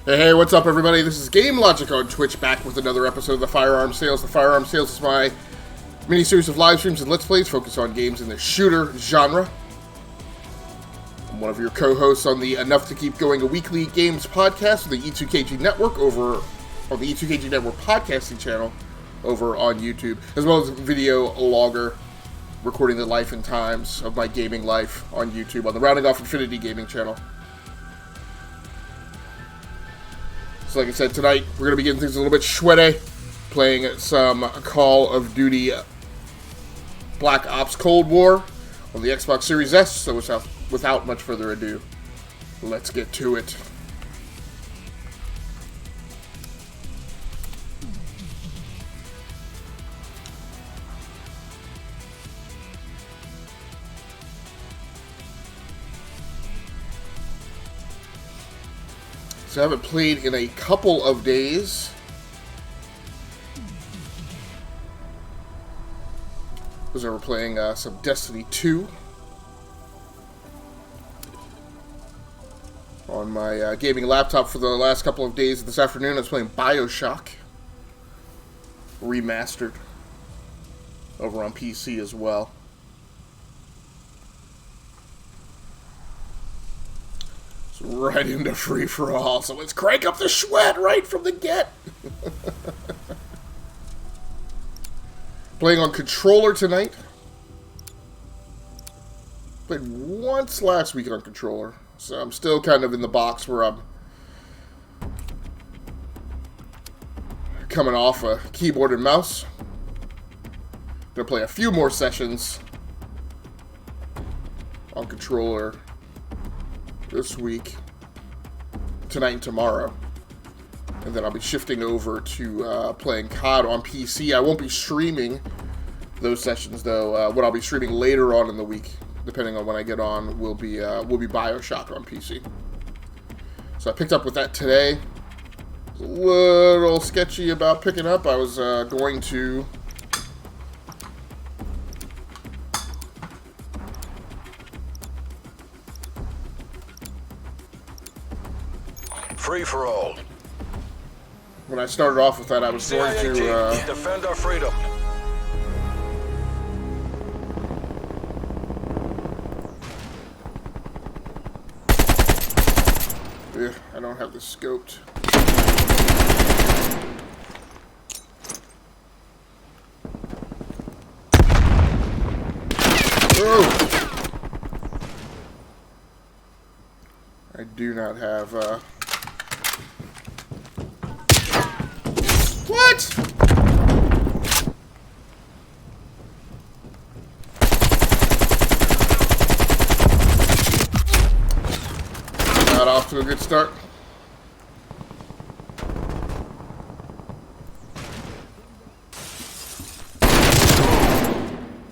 Hey, what's up, everybody? This is Game Logic on Twitch, back with another episode of the Firearms Tales. The Firearms Tales is my mini-series of live streams and Let's Plays focused on games in the shooter genre. I'm one of your co-hosts on the Enough to Keep Going a Weekly Games podcast of the E2KG Network over on the E2KG Network podcasting channel over on YouTube, as well as a video logger recording the life and times of my gaming life on YouTube on the Rounding Off Infinity gaming channel. So like I said, tonight we're going to be getting things a little bit sweaty, playing some Call of Duty Black Ops Cold War on the Xbox Series S. So without much further ado, let's get to it. So I haven't played in a couple of days. Because we're playing some Destiny 2 on my gaming laptop for the last couple of days. This afternoon I was playing BioShock Remastered over on PC as well. Right into free-for-all, so let's crank up the sweat right from the get. Playing on controller tonight. Played once last week on controller, so I'm still kind of in the box where I'm coming off a keyboard and mouse. Gonna play a few more sessions on controller this week, tonight and tomorrow, and then I'll be shifting over to playing COD on PC. I won't be streaming those sessions though. What I'll be streaming later on in the week, depending on when I get on, will be BioShock on PC. So I picked up with that today. It was a little sketchy about picking up. I was going to free for all. When I started off with that, I was going to defend our freedom. Yeah, I don't have this scoped. Oh! I do not have What? Not off to a good start.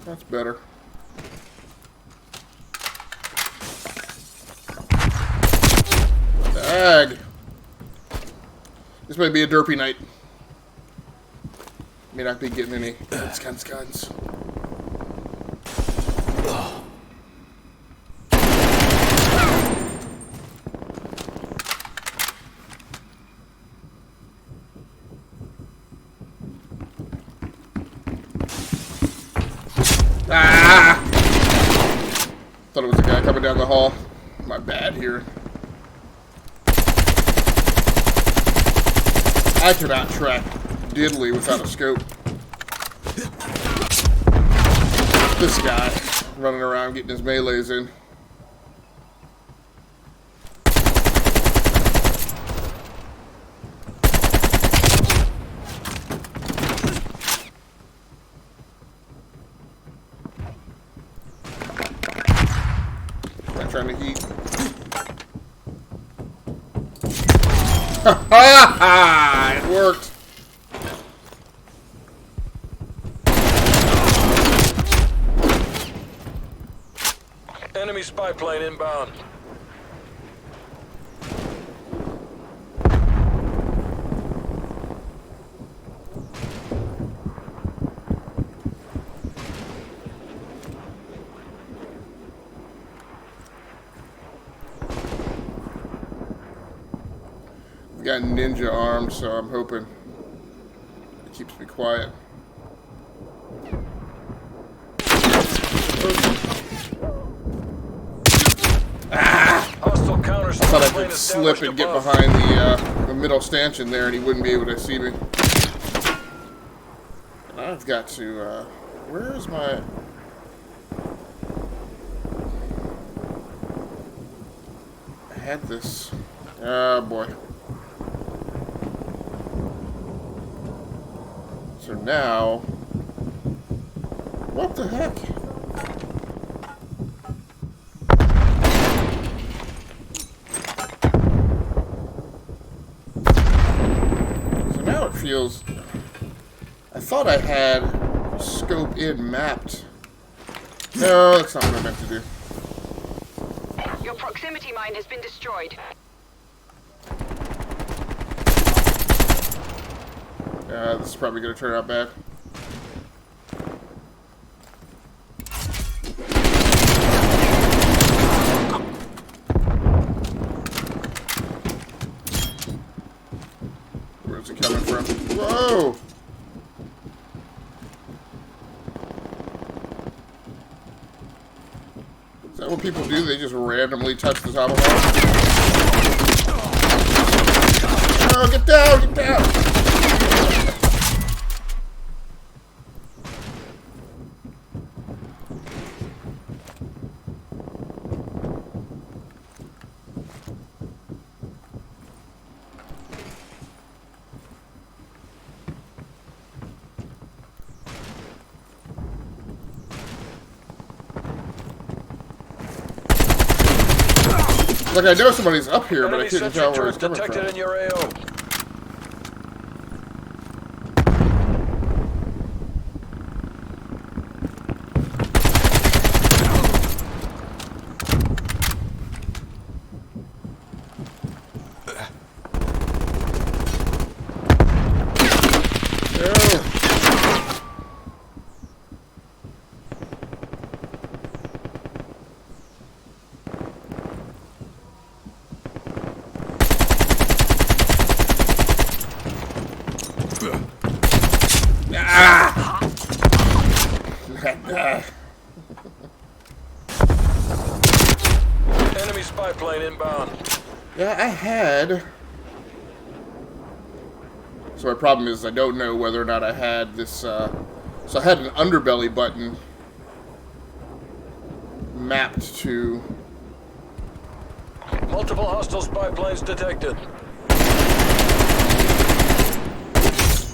That's better. Dag. This might be a derpy night. May not be getting any guns. Ah! Thought it was a guy coming down the hall. My bad here. I cannot track diddly without a scope. This guy running around getting his melees in. I'm trying to heat. Ha ha ha! It worked. Enemy spy plane inbound. Got ninja arms, so I'm hoping it keeps me quiet. Hostile counter I thought I could slip and get behind the middle stanchion there, and he wouldn't be able to see me. And I've got to. Where is my? I had this. Oh boy. So now, what the heck? So now it feels. I thought I had scope in mapped. No, that's not what I meant to do. Your proximity mine has been destroyed. This is probably going to turn out bad. Where's it coming from? Whoa! Is that what people do? They just randomly touch the top of it? Oh, get down! Get down! Like, I know somebody's up here, but I couldn't tell where it's coming from. Detected in your AO. Enemy spy plane inbound. Yeah, I had. So my problem is I don't know whether or not I had this. So I had an underbelly button mapped to. Multiple hostile spy planes detected.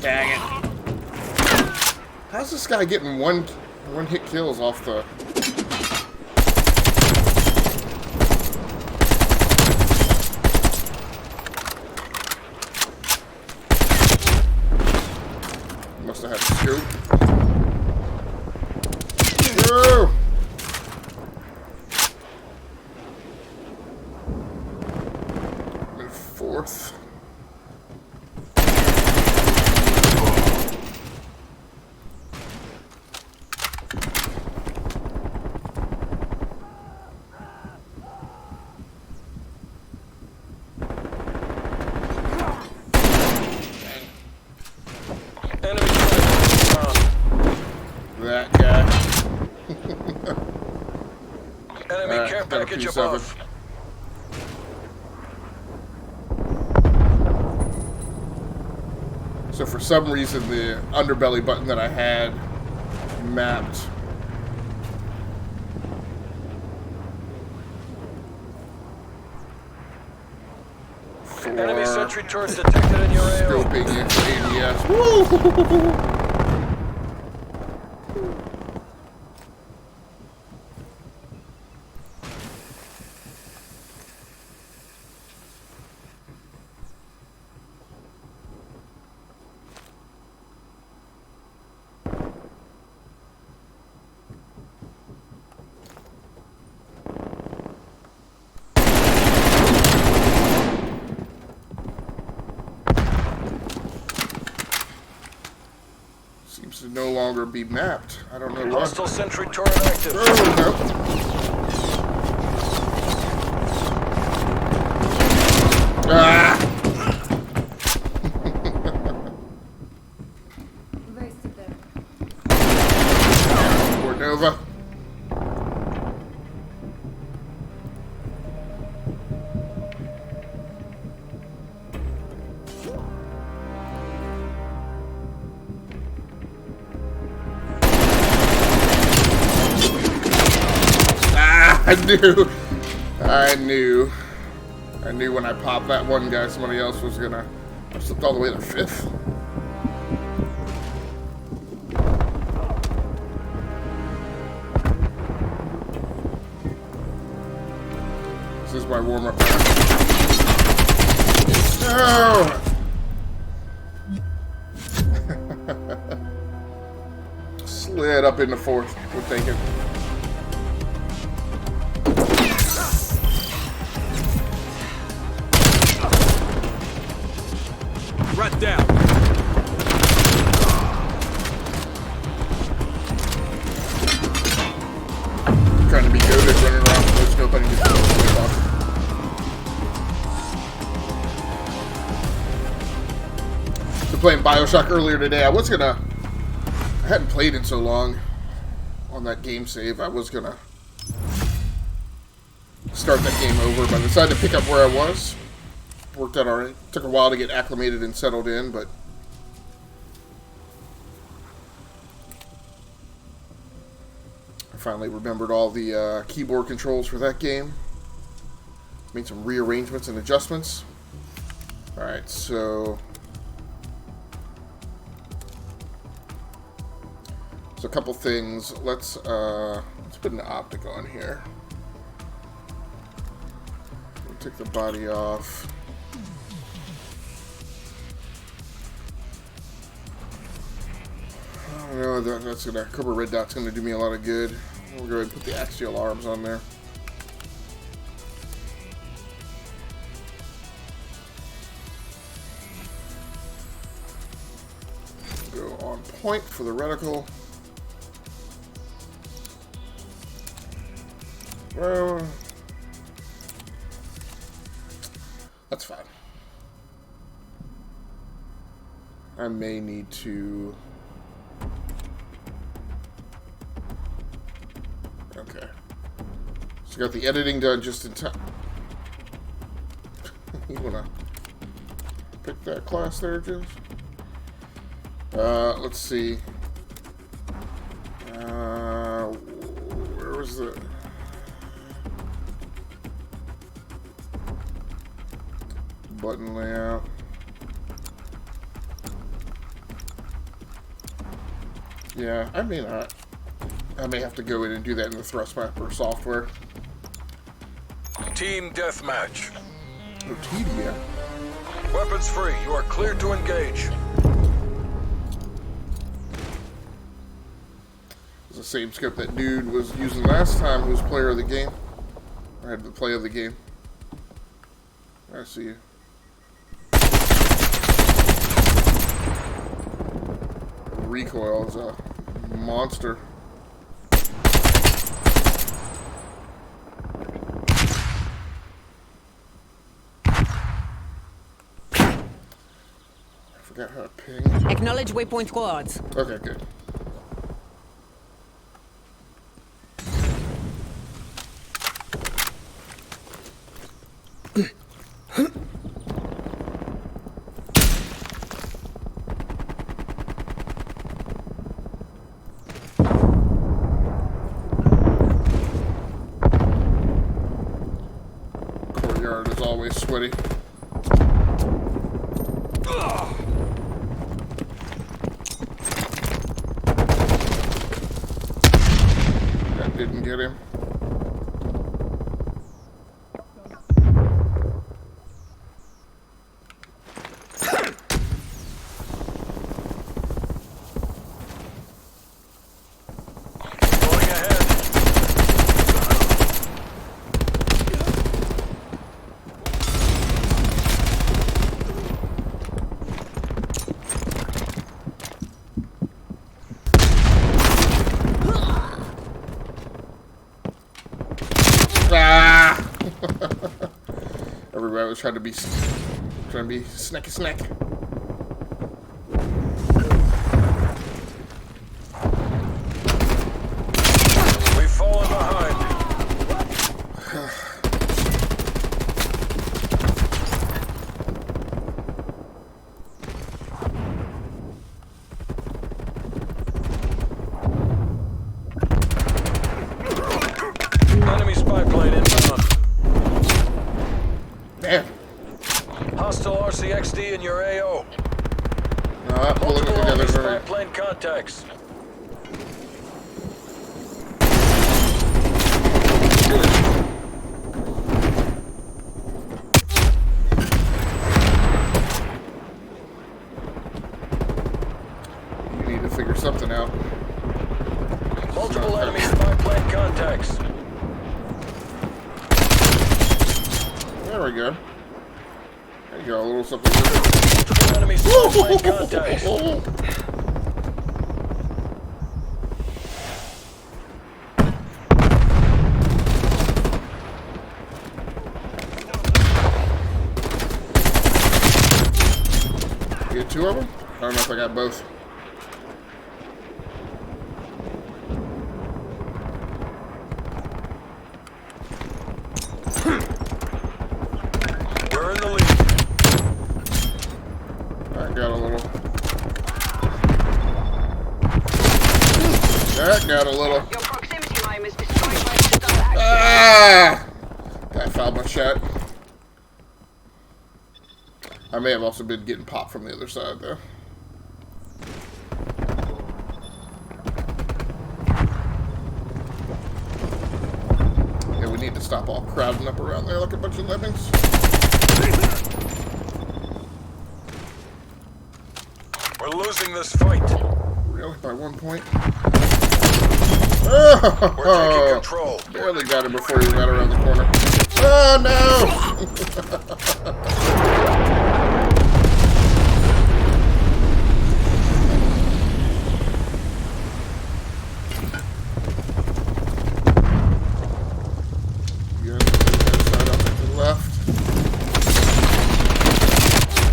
Dang it! How's this guy getting one hit kills off the? Must have had a scoop. Whoa! I'm in fourth. That guy. Enemy care package above. So for some reason the underbelly button that I had mapped. Enemy sentry turret detected in your AO. Scoping into ADS. Woo! Seems to no longer be mapped. I don't know why. Hostile sentry turret active. Oh, no. Ah! Nova. I knew when I popped that one guy, somebody else was gonna. I slipped all the way to 5th. This is my warm-up. Oh! Slid up into 4th. We'll take it. Rat down. Trying to be goaded, running around with no scope, and get the off. So playing BioShock earlier today, I hadn't played in so long on that game save. I was gonna start that game over, but I decided to pick up where I was. Worked out alright. Took a while to get acclimated and settled in, but I finally remembered all the keyboard controls for that game. Made some rearrangements and adjustments. Alright, so a couple things. Let's put an optic on here. We'll take the body off. I don't know, that's gonna, Cobra Red Dot's gonna do me a lot of good. We'll go ahead and put the axial arms on there. Go on point for the reticle. Well, that's fine. I may need to. Okay. So got the editing done just in time. You wanna pick that class there, Jess? Let's see. Where was the button layout? Yeah, I may not. I may have to go in and do that in the thrust mapper software. Team deathmatch. Oh, TD, Weapons free. You are clear to engage. It's the same scope that dude was using last time who was player of the game. I had the play of the game. I see you. Recoil is a monster. I forgot how to ping. Acknowledge waypoint coords. Okay, good. Courtyard is always sweaty. That didn't get him. Going ahead. Ah! Everybody was trying to be snacky snack. UAV in your AO. No, pulling it Multiple together enemy is spy very... plane contacts. You need to figure something out. Multiple enemy spy plane contacts. There we go. There you go, a little something. Multiple enemy spy plane contacts. You get two of them? I don't know if I got both. We're in the lead. I got a little. That got a little. Your proximity mine was destroyed by hostile action. Ah! I fouled my shot. I may have also been getting popped from the other side, though. Yeah, we need to stop all crowding up around there like a bunch of lemmings. We're losing this fight. Really? By 1 point? We're taking Oh! control. Barely got him before he got around the corner. Oh, no!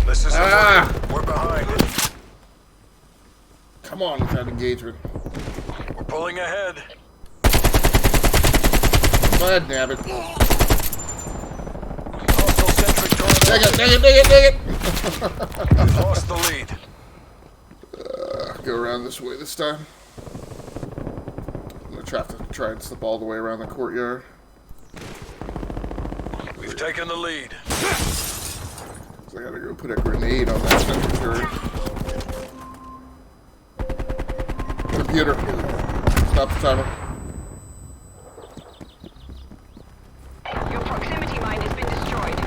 This isn't Ah! working. We're behind. Come on with that engagement. We're pulling ahead. God damn it. Hostile sentry tornado. Dang it, dang it, dang it, dang it! We've lost the lead. Go around this way this time. I'm gonna try and slip all the way around the courtyard. We've taken the lead. So I gotta go put a grenade on that sentry turret. Computer, stop the timer. Your proximity mine has been destroyed.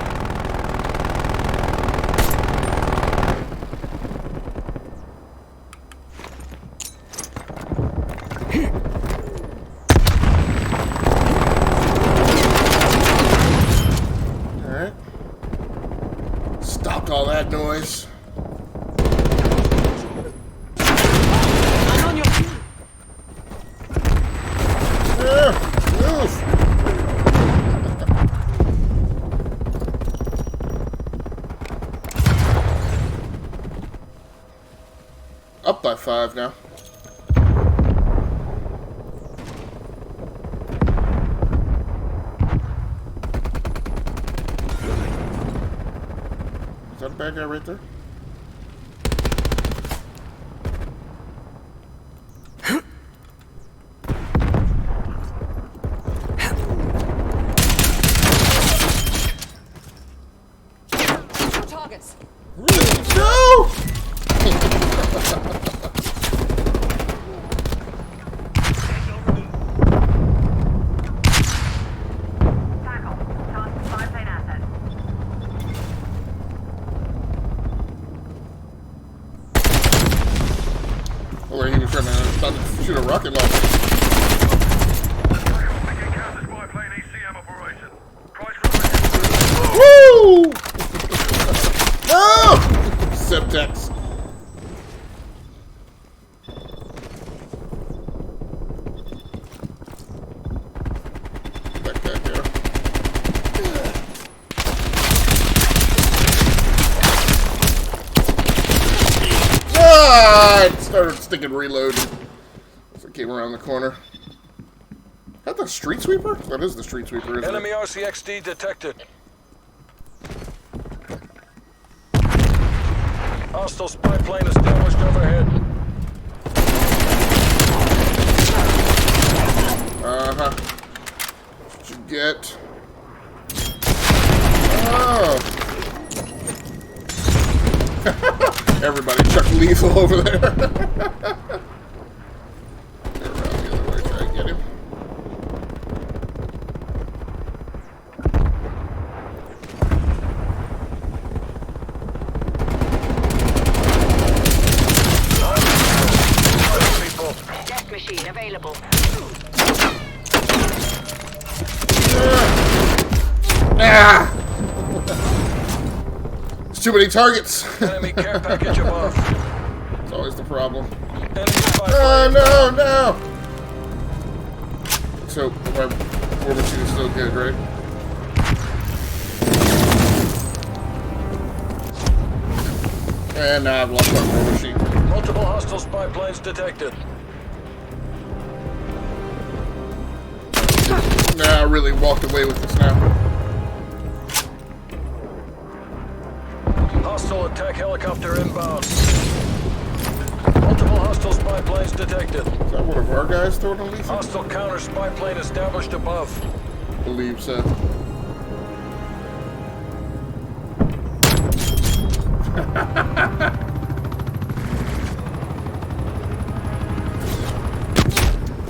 Alright. Stopped all that noise. I'm on your... Move! Up by 5 now. Is that a bad guy right there? Two targets. No! Tackle. Task spy plane asset. Or he was trying to about to shoot a rocket launcher. Woo! No! Semtex. That guy there. Ah! It started sticking reload. So it came around the corner. Is that the street sweeper? That is the street sweeper, isn't Enemy it? RCXD detected. Hostile spy plane established overhead. Uh-huh. What you get? Oh! everybody. Chuck lethal over there. Get around the other way, try and get him. Death machine available. Ah! There's too many targets. Enemy care package above. It's always the problem. Enemy spy Oh, plane. no, no! So, my war machine is still good, right? And now I've lost my war machine. Multiple hostile spy planes detected. Nah, I really walked away with this now. Hostile attack helicopter inbound. Multiple hostile spy planes detected. Is that one of our guys throwing a lethal? Hostile counter spy plane established above. I believe so.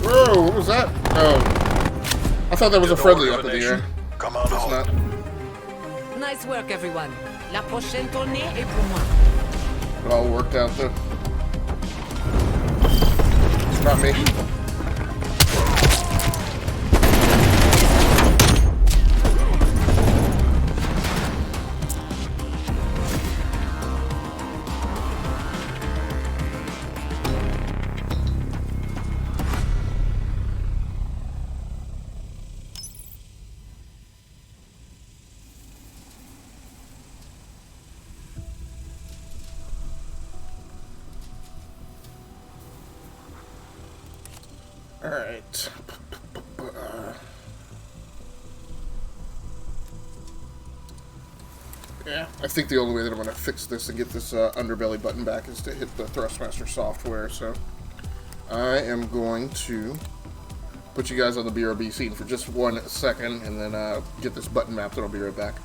Whoa, what was that? Oh. I thought that was a friendly up in the air. Come on It's home. not. Nice work, everyone. La prochaine tournée est pour moi. It all worked out though. Not me. Alright. Yeah, I think the only way that I'm going to fix this and get this underbelly button back is to hit the Thrustmaster software, so I am going to put you guys on the BRB scene for just 1 second and then get this button mapped and I'll be right back.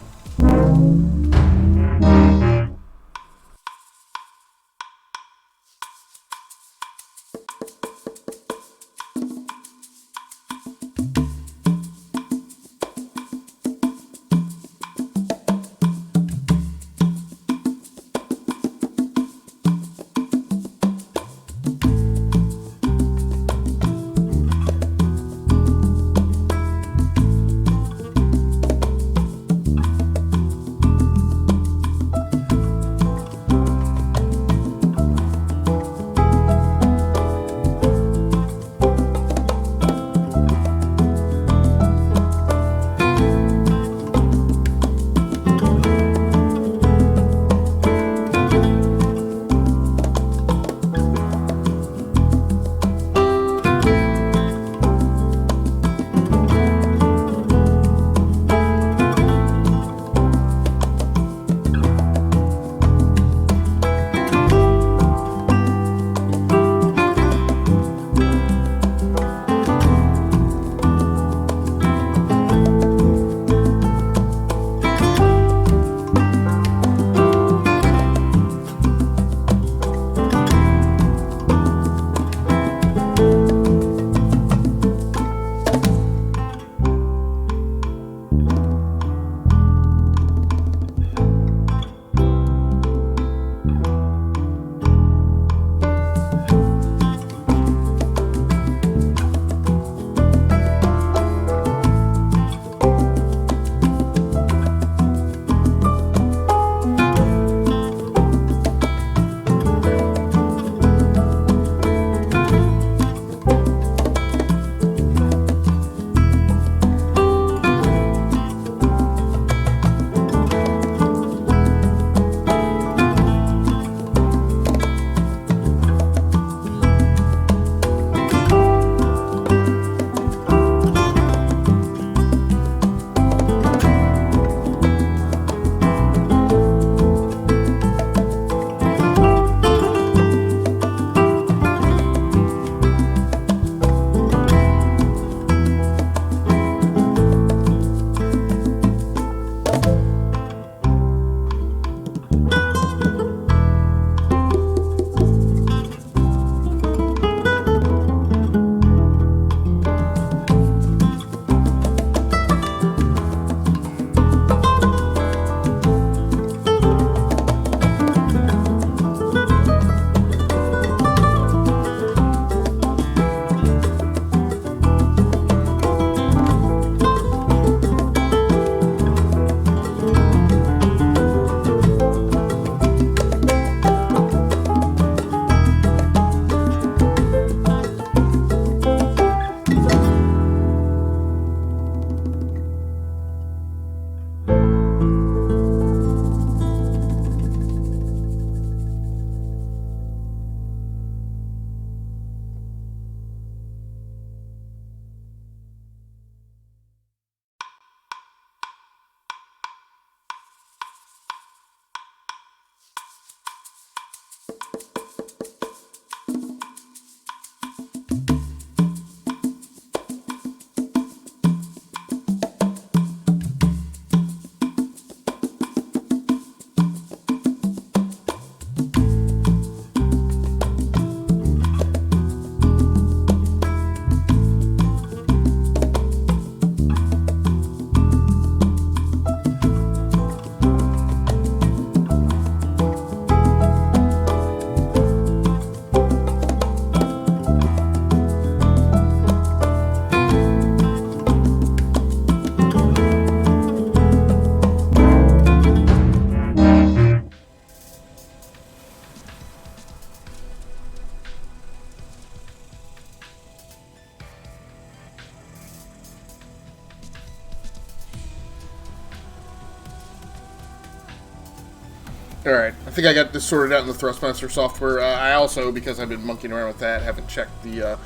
Alright, I think I got this sorted out in the Thrustmaster software. I also, because I've been monkeying around with that, haven't checked the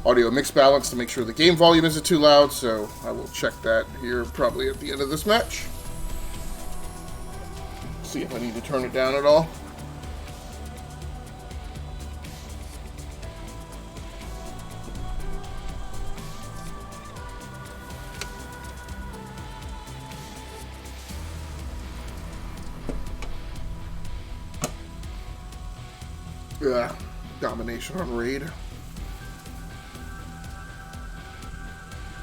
audio mix balance to make sure the game volume isn't too loud, so I will check that here probably at the end of this match. See if I need to turn it down at all. Domination on raid.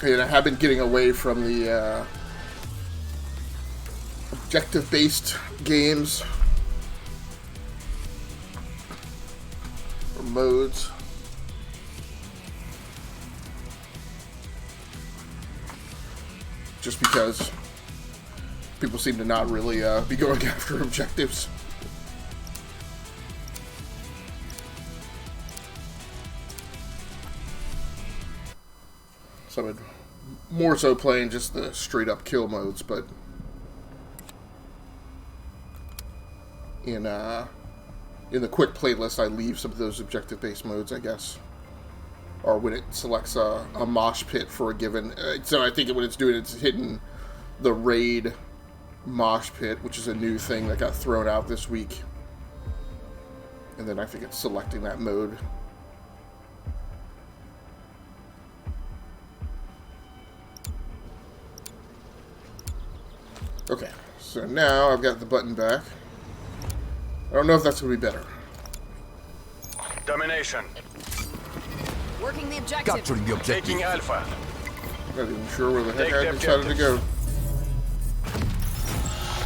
And I have been getting away from the objective-based games or modes. Just because people seem to not really be going after objectives. So I've been more so playing just the straight-up kill modes, but in the quick playlist, I leave some of those objective-based modes, I guess, or when it selects a mosh pit for a given. So I think what it's doing, it's hitting the raid mosh pit, which is a new thing that got thrown out this week, and then I think it's selecting that mode. Okay, so now I've got the button back. I don't know if that's going to be better. Domination. Working the objective. Capturing the objective. Taking Alpha. Not even sure where the heck Take I the decided to go.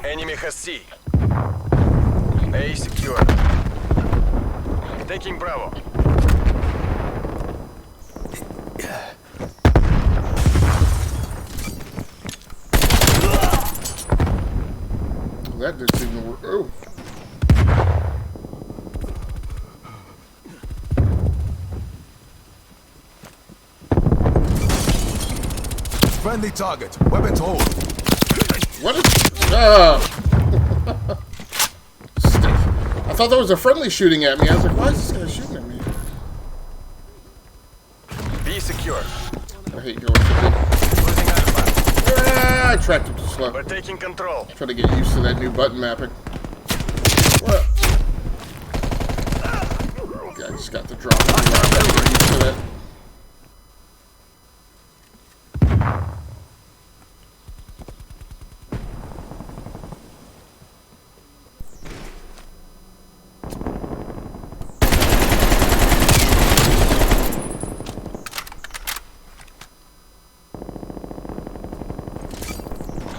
Enemy has C. A secure. Taking Bravo. That didn't seem to work. Oh. Friendly target. Weapons hold. What is... I thought that was a friendly shooting at me. I was like, why is this guy shooting at me? B secure. I hate going for it. Losing Alpha. I tracked him too slow. We're taking control. Trying to get used to that new button mapping. What? Okay, I just got the drop. I'm not used to that.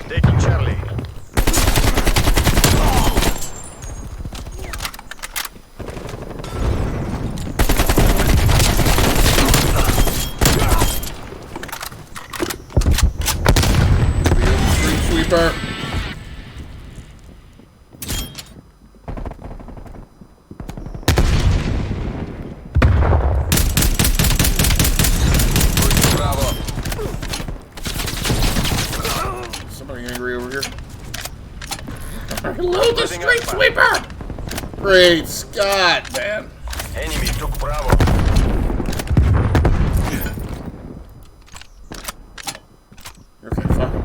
Taking Charlie. Street sweeper. Bravo. Somebody angry over here. Reload the street sweeper! Great Scott, man. Enemy took Bravo. Okay, fine.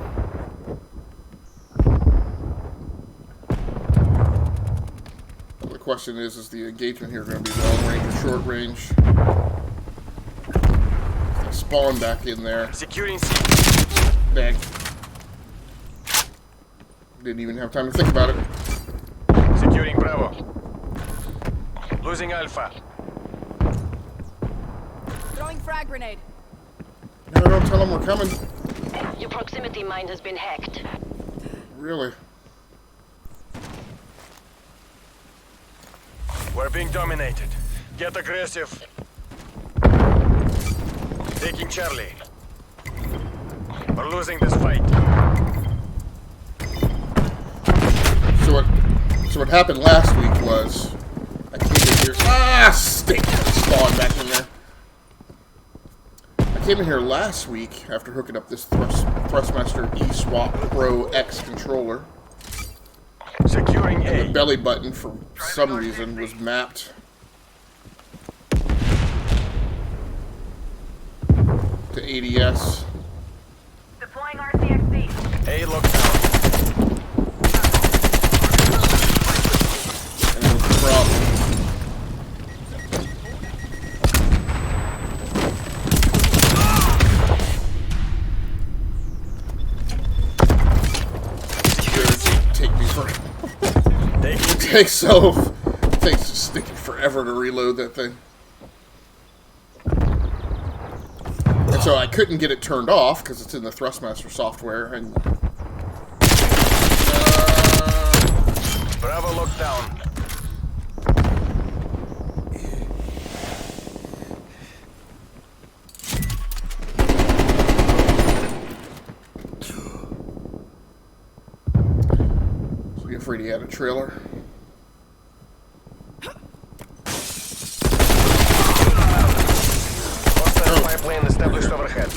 Well, the question is the engagement here going to be long range or short range? They spawn back in there. Securing C. Dang. Didn't even have time to think about it. Securing Bravo. Losing Alpha. Throwing frag grenade. No, don't tell them we're coming. Your proximity mine has been hacked. Really? We're being dominated. Get aggressive. Taking Charlie. We're losing this fight. So what happened last week was I came in here. Stink! Spawn back in there. I came in here last week after hooking up this Thrustmaster eSwap Pro X controller. Securing And the A. belly button, for some reason, was mapped to ADS. Deploying RCXD. A lockdown. And it was a problem. Take me for takes just thinking forever to reload that thing. And so I couldn't get it turned off because it's in the Thrustmaster software, and Bravo lockdown. so you're afraid he had a trailer. Hostile spy plane established overhead.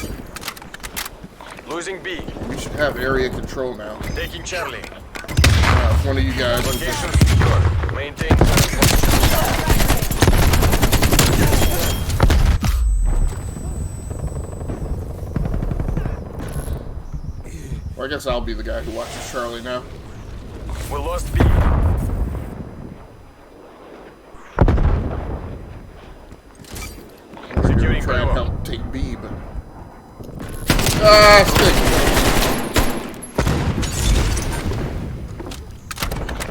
Losing B. We should have area control now. Taking Charlie. If one of you guys would Location just secure. Maintain current position. well, I guess I'll be the guy who watches Charlie now. We lost B. We're gonna Securing try and Bravo. help take B, but stick.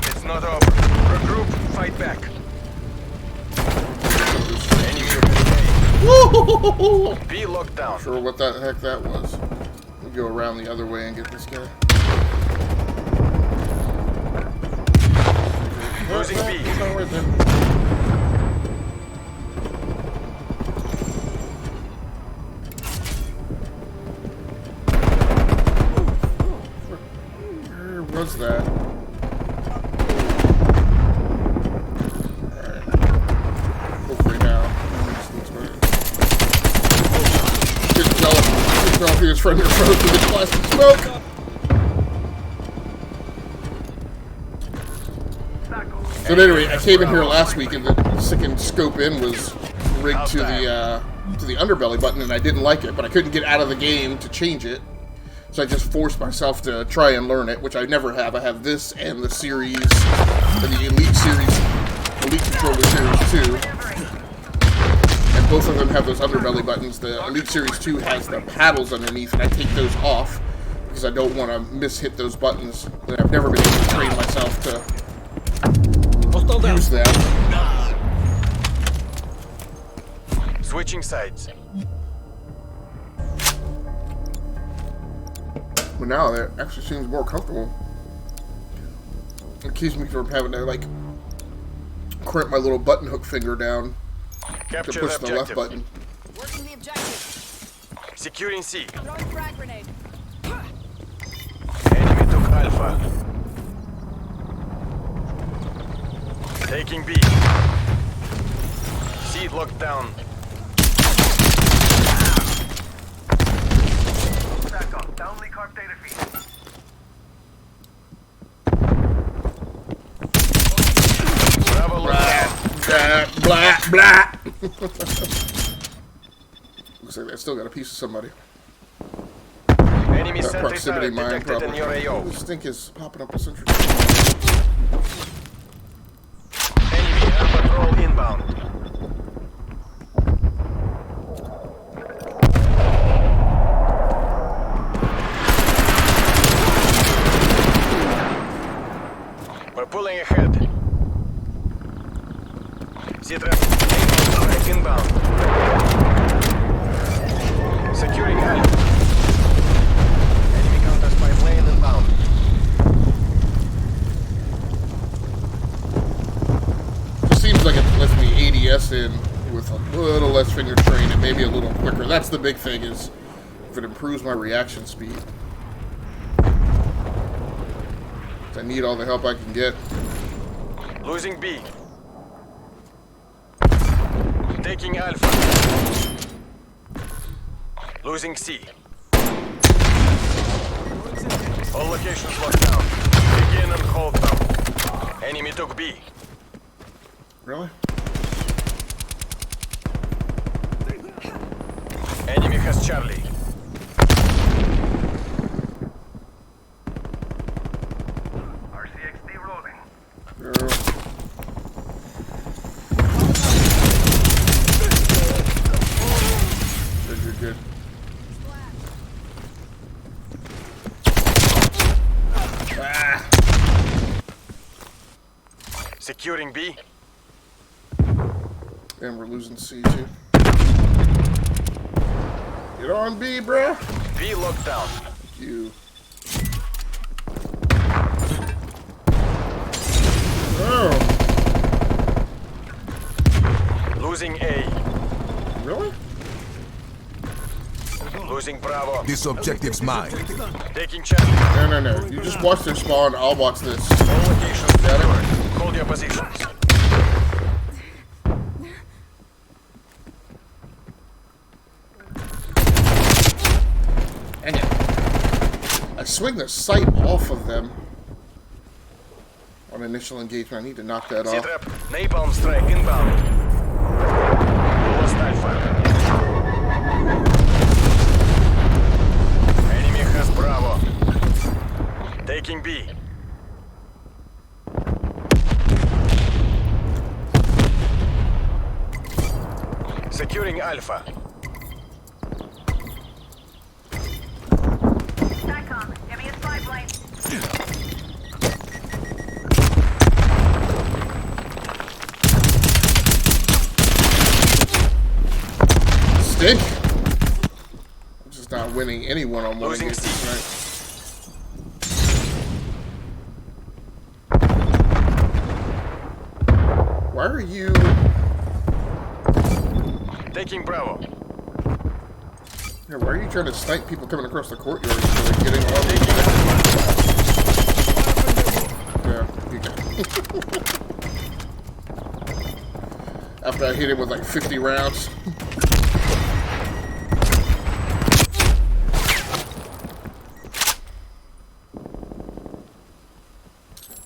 It's not over. Regroup. Fight back. Enemy Woo! B locked down. Sure what the heck that was. We'll go around the other way and get this guy. Losing B. He's not right there. Where was that? Alright. Hopefully now. Couldn't tell if he was friendly or foe through the plastic smoke. So anyway, I came in here last week and the second scope in was rigged to the underbelly button, and I didn't like it, but I couldn't get out of the game to change it. So I just forced myself to try and learn it, which I never have. I have this and the series, and the Elite series, Elite Controller Series 2. And both of them have those underbelly buttons. The Elite Series 2 has the paddles underneath, and I take those off because I don't want to mishit those buttons. And I've never been able to train myself to use them. Switching sides. But now that actually seems more comfortable. It keeps me from having to, like, crimp my little button hook finger down to Capture push the the left objective. button. Working the objective. Securing C. Throwing frag grenade. Enemy took Alpha. Taking B. C locked down. Bravo locked down. Blah, blah, blah. Looks like I still got a piece of somebody. Enemy That sentry proximity turret mine detected in your probably. AO. This stink is popping up a sentry. Enemy air patrol inbound. We're pulling ahead. Citrus inbound. Securing Alpha. Enemy counter spy plane inbound. It seems like it lets me ADS in with a little less finger train and maybe a little quicker. That's the big thing, is if it improves my reaction speed. I need all the help I can get. Losing B. Taking Alpha. Losing C. All locations locked down. Begin and hold them. Enemy took B. Really? Enemy has Charlie. RCXD rolling. Girl. Good. Ah. Securing B. And we're losing C too. Get on B, bro. B locked down. Thank you. Oh. Losing A. Really? Losing Bravo. This objective's mine. Taking Charlie. No. You just watch their spawn. I'll watch this. All locations secured. Hold your positions. Dang it. I swing the sight off of them on initial engagement. I need to knock that off. Z-trap. Napalm strike inbound. Lost Alpha. Enemy has Bravo. Taking B. Securing Alpha. SATCOM, give me a spy plane. Stink. I'm just not winning any one-on-one Losing engagements C. tonight. Why are you... Taking Bravo. Yeah, why are you trying to snipe people coming across the courtyard instead of getting on the... Yeah, you go. After I hit him with like 50 rounds.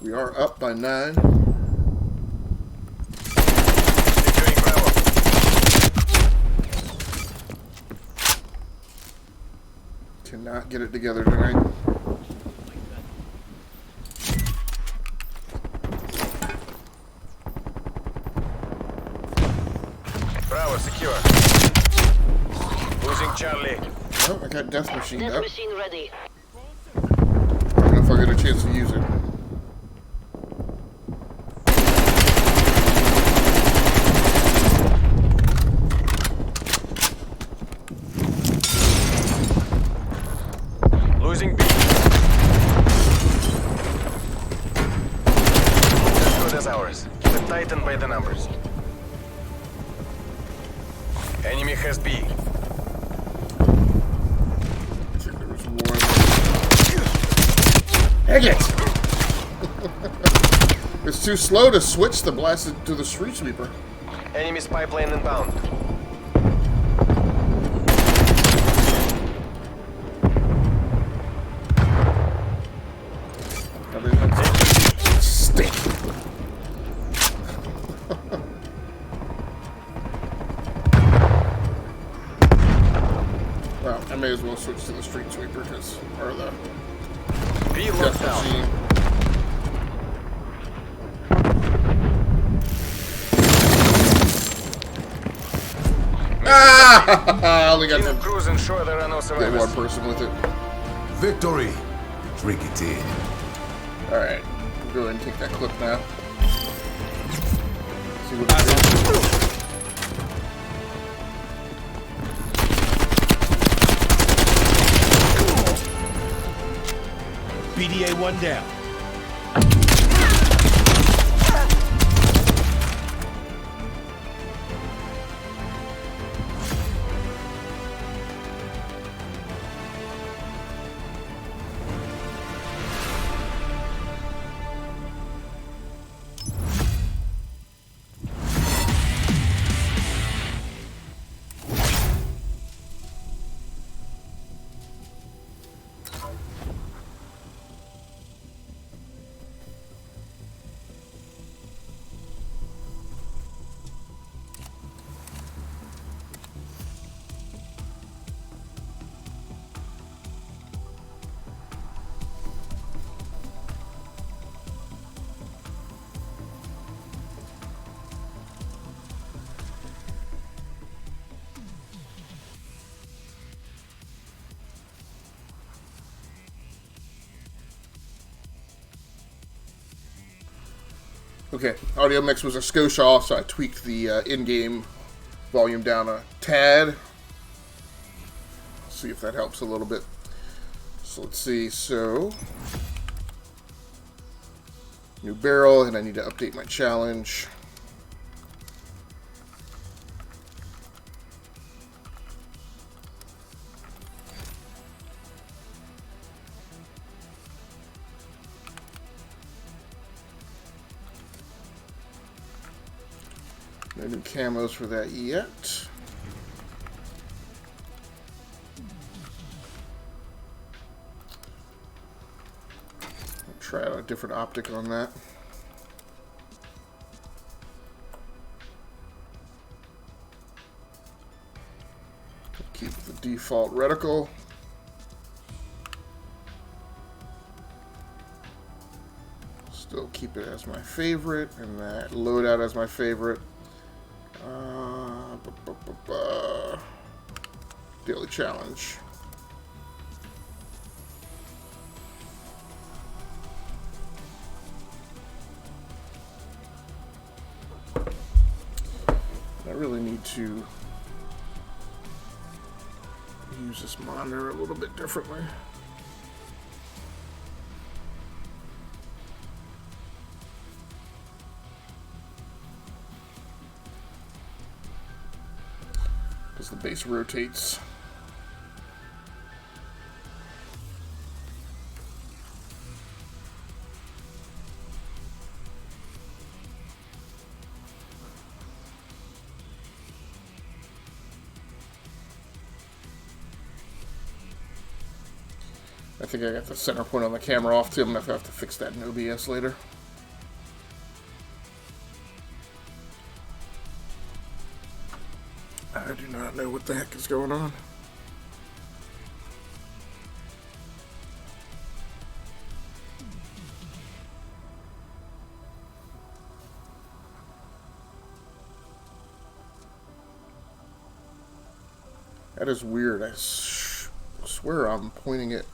We are up by 9. Securing Bravo. Cannot get it together tonight. Bravo secure. Losing Charlie. Oh, I got Death Machine Death up. machine ready. I don't know if I get a chance to use it. Losing B. As good as ours. Keep it tightened by the numbers. Enemy has B. I think there was one. Dang it! It's too slow to switch the blasted to the street sweeper. Enemy spy plane inbound. Stink. Well, I may as well switch to the street sweeper because, or the B locked death down. machine. Ah! I only got Keep to cruise and ensure there are no get survivors. one person with it. Victory. Drink it in. Alright, we'll go ahead and take that clip now. See what it is. BDA 1 down. Okay, audio mix was a skosh off, so I tweaked the in-game volume down a tad. See if that helps a little bit. So let's see, so new barrel, and I need to update my challenge. No new camos for that yet. I'll try out a different optic on that. Keep the default reticle. Still keep it as my favorite, and that loadout as my favorite. Daily challenge. I really need to use this monitor a little bit differently. As the base rotates. I think I got the center point on the camera off too. I'm gonna have to fix that in OBS later. I do not know what the heck is going on. That is weird. I swear I'm pointing it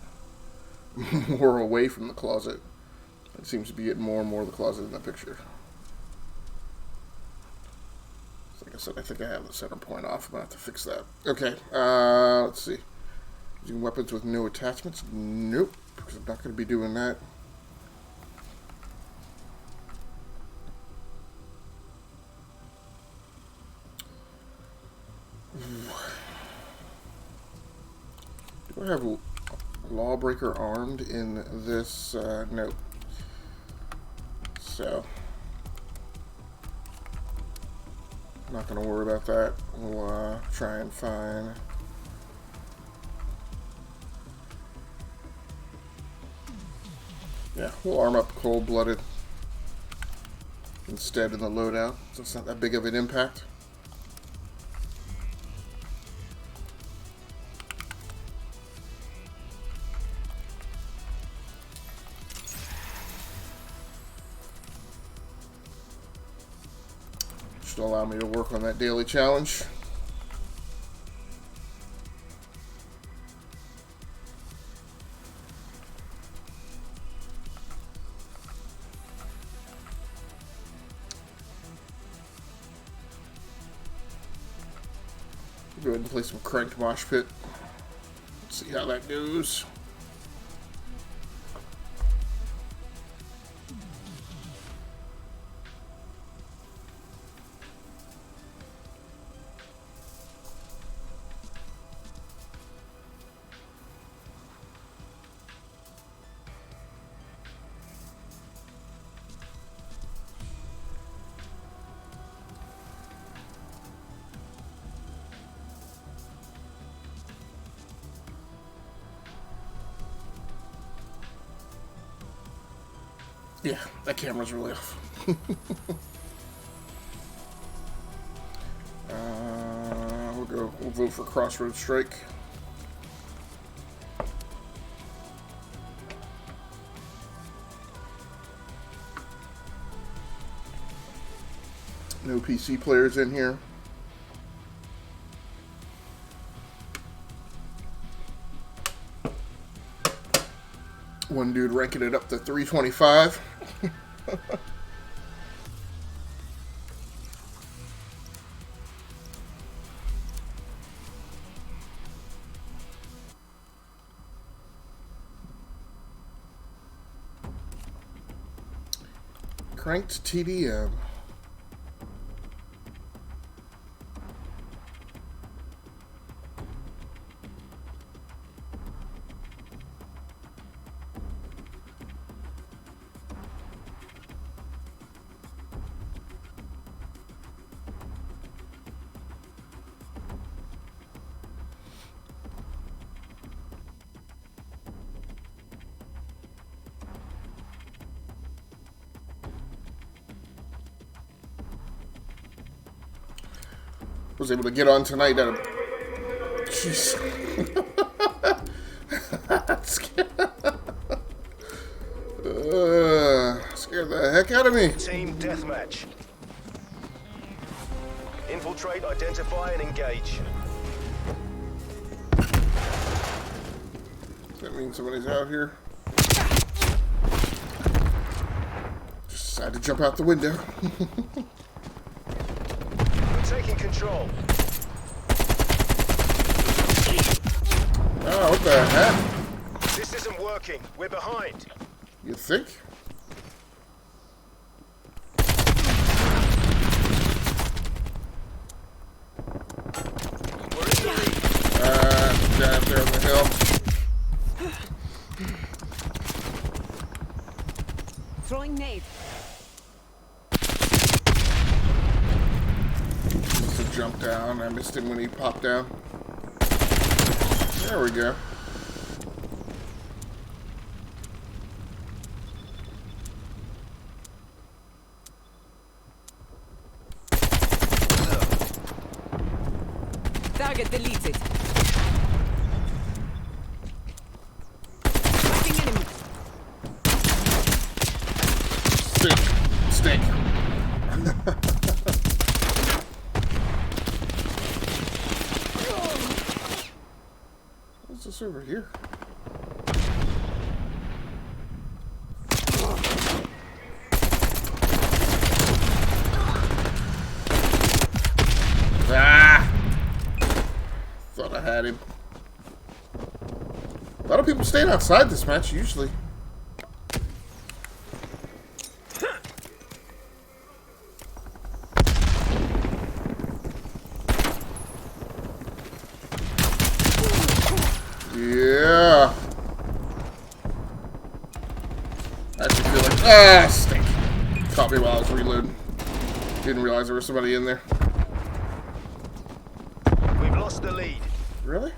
more away from the closet. It seems to be getting more and more of the closet in the picture. Like I said, I think I have the center point off. I'm going to have to fix that. Okay, let's see. Using weapons with no attachments? Nope, because I'm not going to be doing that. Do I have a Lawbreaker armed in this? Nope. So, not going to worry about that. We'll try and find... Yeah, we'll arm up Cold-Blooded instead in the loadout, so it's not that big of an impact. Should allow me to work on that daily challenge. Go ahead and play some Cranked Mosh Pit. Let's see how that goes. Yeah, that camera's really off. We'll vote for Crossroads Strike. No PC players in here. One dude ranking it up to 325. Cranked TDM. Was able to get on tonight at a... Jeez. Scared the heck out of me. Team deathmatch. Infiltrate, identify, and engage. Does that mean somebody's out here? Just decided to jump out the window. Taking control. Oh, what the heck? This isn't working. We're behind. You think? We're in the lead. Guy up there on the hill. Throwing nade. Jump down. I missed him when he popped down. There we go. Target deleted. Fighting enemy. Stick. What's this over here? Ah! Thought I had him. A lot of people staying outside this match usually. Yeah. I actually feel like stink. Caught me while I was reloading. Didn't realize there was somebody in there. We've lost the lead. Really?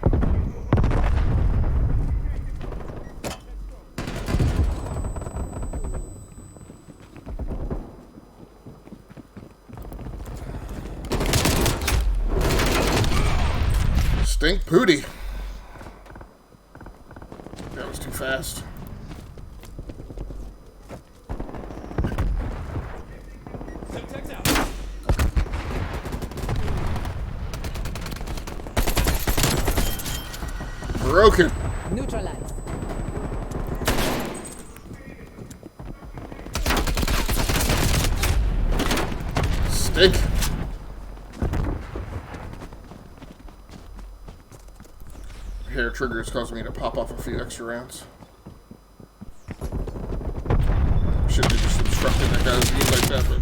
Stink Pooty. That was too fast. Broken. Neutralized. Stink. Hair trigger is causing me to pop off a few extra rounds. Should have just obstructed that guy's view like that, but.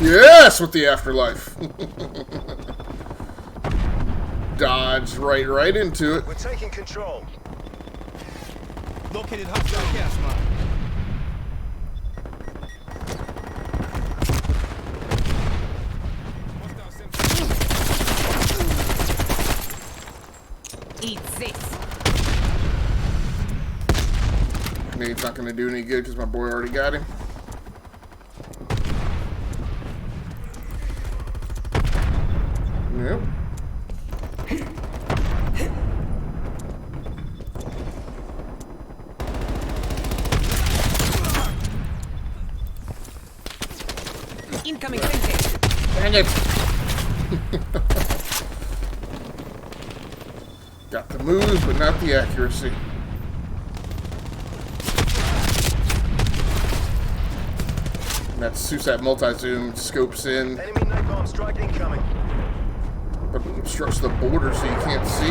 Yes, with the afterlife. Dodge right into it. We're taking control. Located hostile gas mine. Eat this. Nade's not going to do any good because my boy already got him. Yep. Incoming sentry. Dang it! Got the moves, but not the accuracy. And that SUSAT multi-zoom scopes in, Enemy napalm strike incoming. but obstructs the border so you can't see. Losing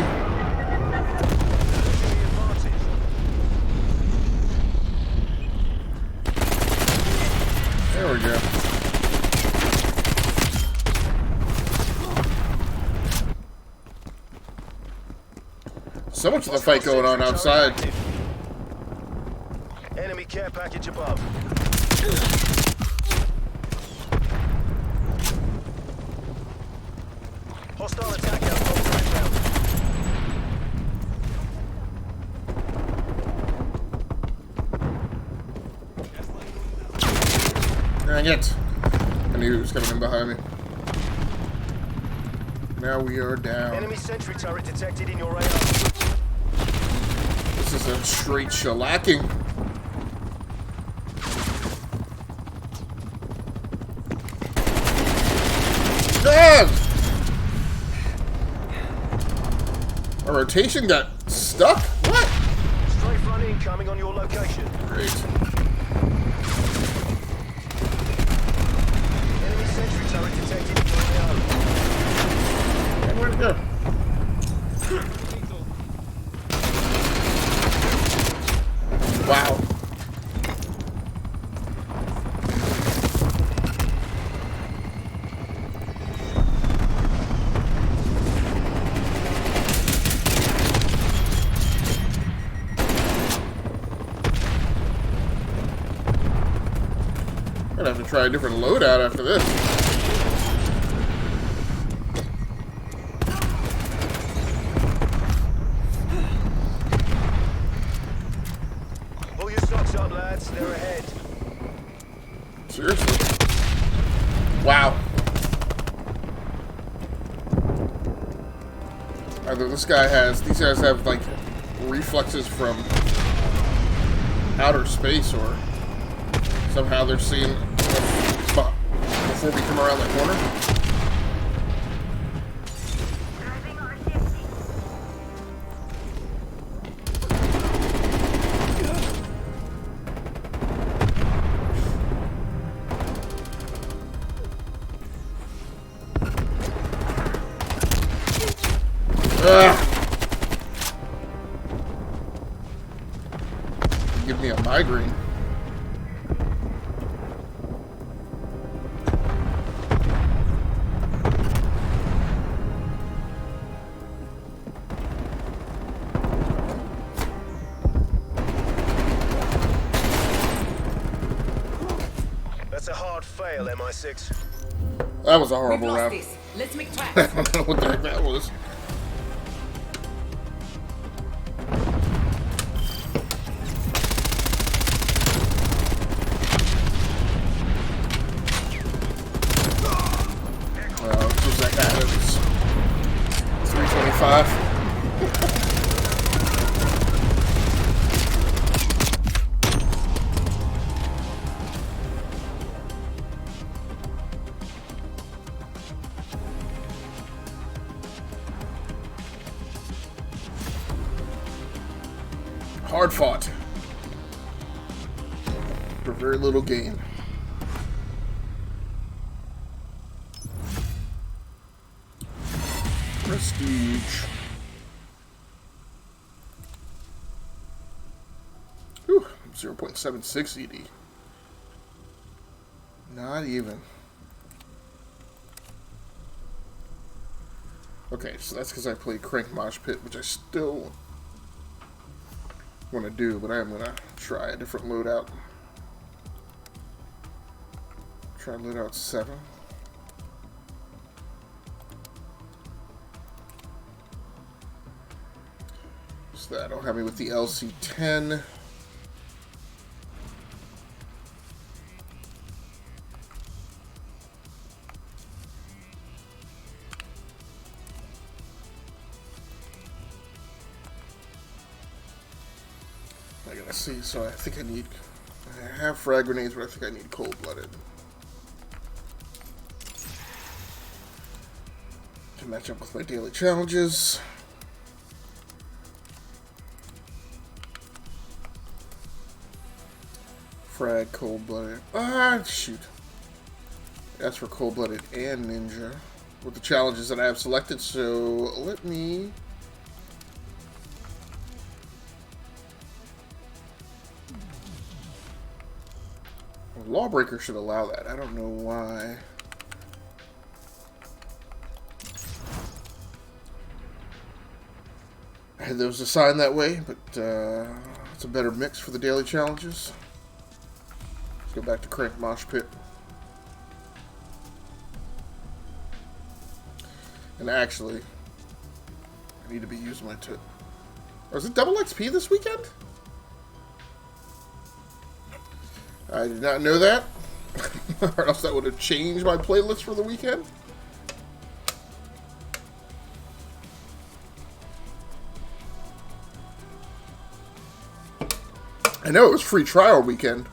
the advantage. There we go. So much of the fight going on outside. Enemy care package above. Hostile attack helicopter inbound. Dang it. I knew he was coming in behind me. Now we are down. Enemy sentry turret detected in your radar. This is a straight shellacking. God! Our rotation got stuck? What? Straight front incoming on your location. Great. Enemy sentry turret detected in your radar. And where'd it go? Wow. I'm gonna have to try a different loadout after this. Pull your socks up, lads. They're ahead. Seriously? Wow. Either these guys have like reflexes from outer space, or somehow they're seeing before we come around the corner. Give me a migraine. That's a hard fail, MI6. That was a We've horrible lost round. this. Let's make I tracks. don't know what the heck that was. What's that guy? That was 325. Hard fought. For very little gain. Prestige. Whew, 0.76 ED. Not even. Okay, so that's because I played Crank Mosh Pit, which I still want to do, but I am going to try a different loadout. Try loadout 7. So that'll have me with the LC-10. I gotta see, so I think I have frag grenades, but I think I need cold-blooded to match up with my daily challenges. Frag, cold-blooded. Ah, shoot. That's for cold-blooded and ninja with the challenges that I have selected, so let me... Lawbreaker should allow that. I don't know why. I had those assigned that way, but it's a better mix for the daily challenges. Let's go back to Crank Mosh Pit. And actually, I need to be using my tip. Oh, is it double XP this weekend? I did not know that. Or else that would have changed my playlist for the weekend. I know it was free trial weekend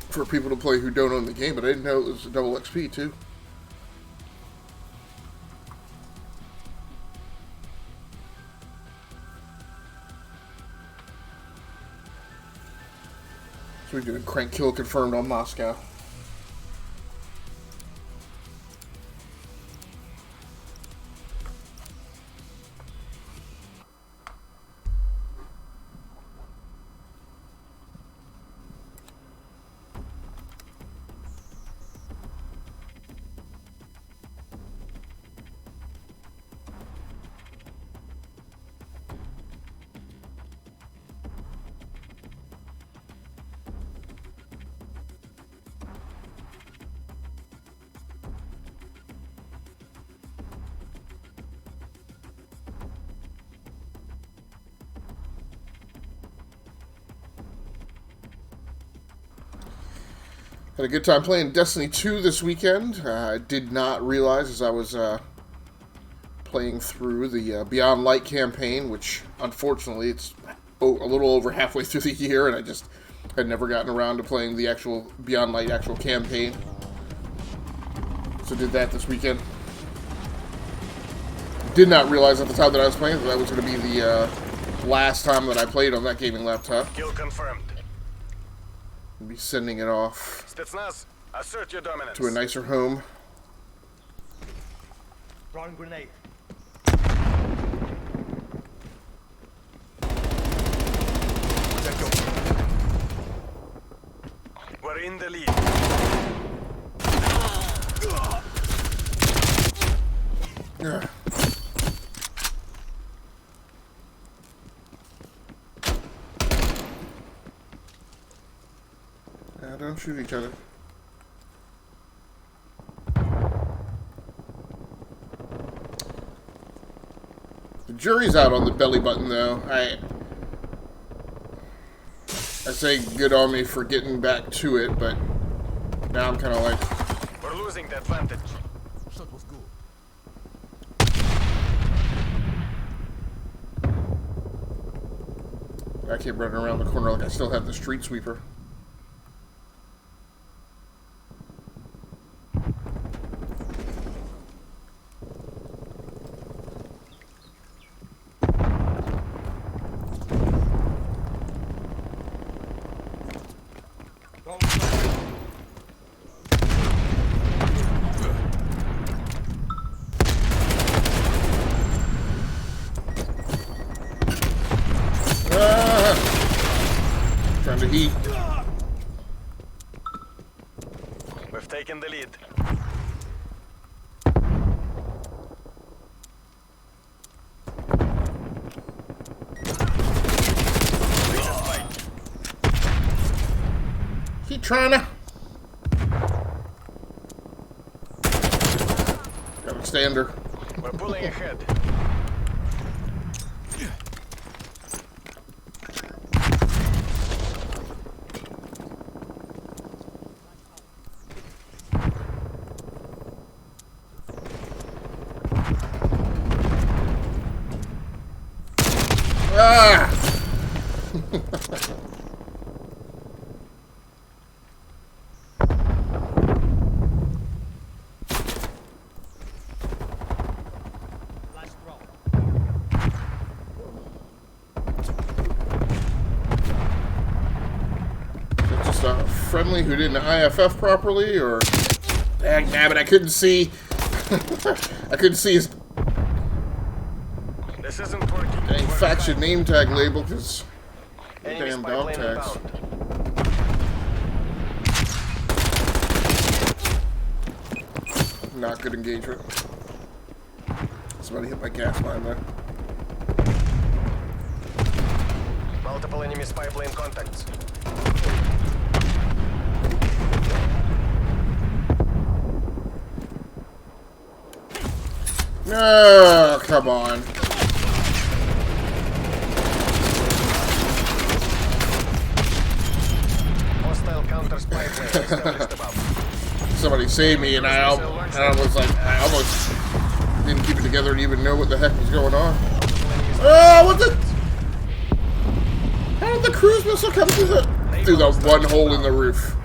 for people to play who don't own the game, but I didn't know it was a double XP too. So we're doing crank kill confirmed on Moscow. Had a good time playing Destiny 2 this weekend. I did not realize as I was playing through the Beyond Light campaign, which unfortunately it's a little over halfway through the year, and I just had never gotten around to playing the actual Beyond Light actual campaign. So did that this weekend. Did not realize at the time that I was playing that was going to be the last time that I played on that gaming laptop. Kill confirmed. I'll be sending it off Spetsnaz, assert your dominance. to a nicer home. Throwing grenade. We're in the lead. Yeah. Don't shoot each other. The jury's out on the belly button, though. I say good on me for getting back to it, but now I'm kind of like... We're losing the advantage. Shot was good. I keep running around the corner like I still have the street sweeper. Trying to heat. We've taken the lead. Keep trying to. Got a stander. We're pulling ahead. Ah! Last throw. Just a friendly who didn't IFF properly, or... Dang nabbit, I couldn't see... I couldn't see his This isn't working. dang faction name tag label, because... Enemy damn spy dog plane tags. inbound. not good engagement. Somebody hit my gas line there. Multiple enemy spy plane contacts. No, come on. Hostile counter spy plane established above. Somebody saved me, and I was like, I almost didn't keep it together and even know what the heck was going on. Oh, what the? How did the cruise missile come through the one hole in the roof?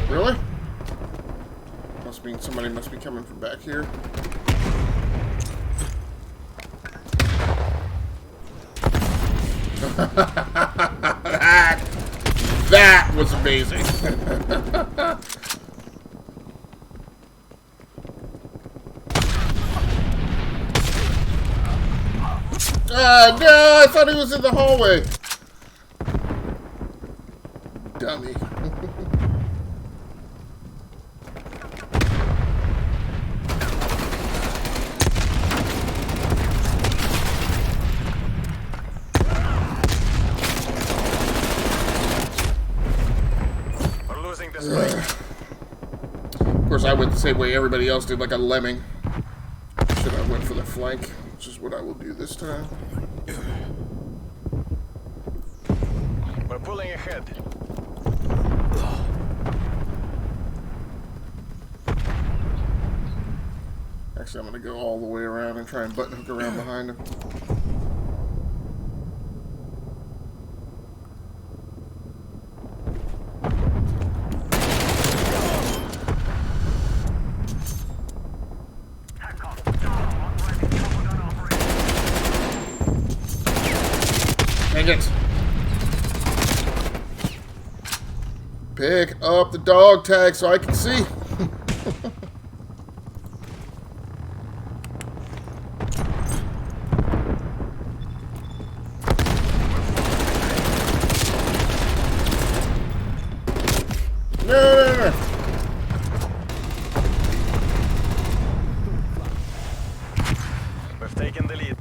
Really? Must mean somebody must be coming from back here. That was amazing. No, I thought he was in the hallway. Dummy. Of course, I went the same way everybody else did, like a lemming. Should I went for the flank, which is what I will do this time. We're pulling ahead. Actually, I'm going to go all the way around and try and button hook around behind him. Dang it. Pick up the dog tag so I can see. No. We've taken the lead.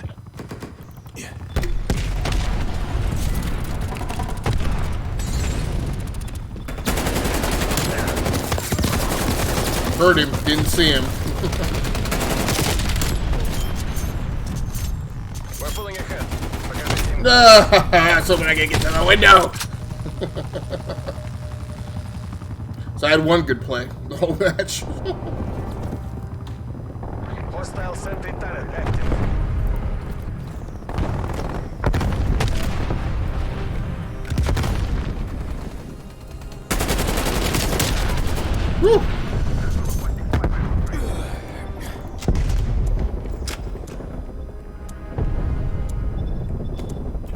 Heard him, didn't see him. We're pulling ahead. No, so I can get to the window. So I had one good play the whole match. Hostile sentry turret active. Woo.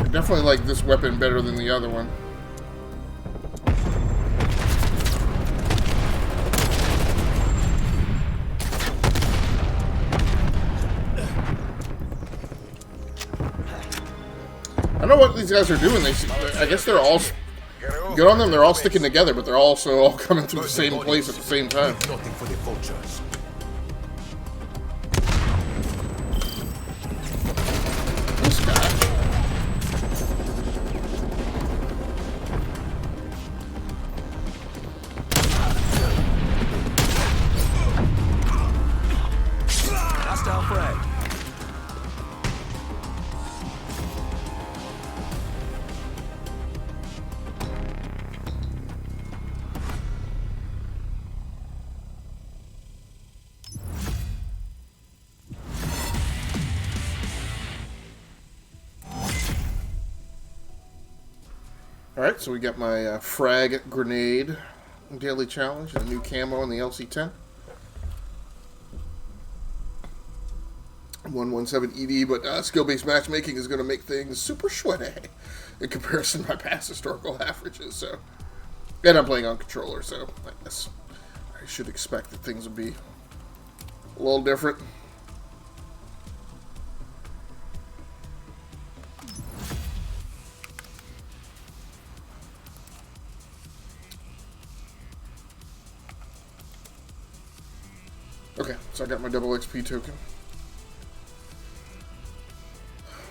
I definitely like this weapon better than the other one. I don't know what these guys are doing. I guess they're all... Get on them, they're all sticking together, but they're also all coming through the same place at the same time. Nothing for the vultures. This guy. Hostile frag. Alright, so we got my frag grenade daily challenge, and a new camo in the LC-10. 117 ED, but skill-based matchmaking is going to make things super sweaty in comparison to my past historical averages. So, and I'm playing on controller, so I guess I should expect that things will be a little different. Okay, so I got my double XP token.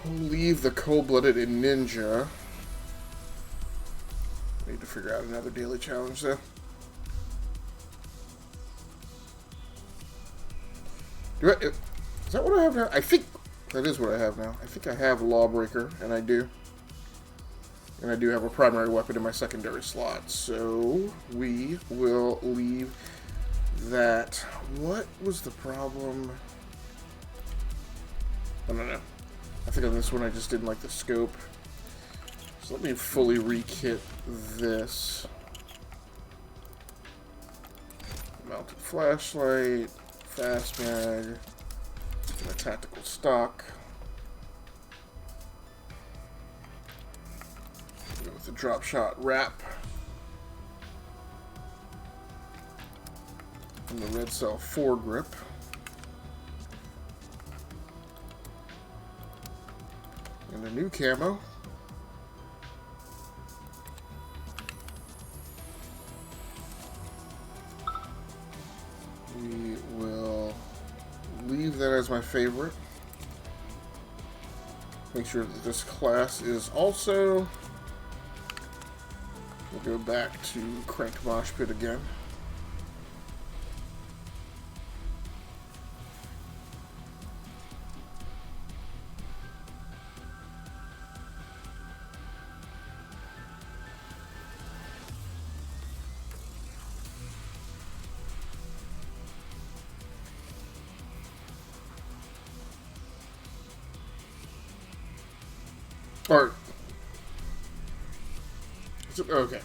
I'll leave the cold-blooded and ninja. Need to figure out another daily challenge though. Is that what I have now? I think that is what I have now. I think I have Lawbreaker, and I do. And I do have a primary weapon in my secondary slot. So we will leave that. What was the problem? I don't know. I think on this one I just didn't like the scope. So let me fully re-kit this. Mounted flashlight, fast mag, and a tactical stock. Go with the drop shot wrap. And the red cell foregrip. And a new camo. We will leave that as my favorite. Make sure that this class is also. We'll go back to Crank Mosh Pit again. Or, okay.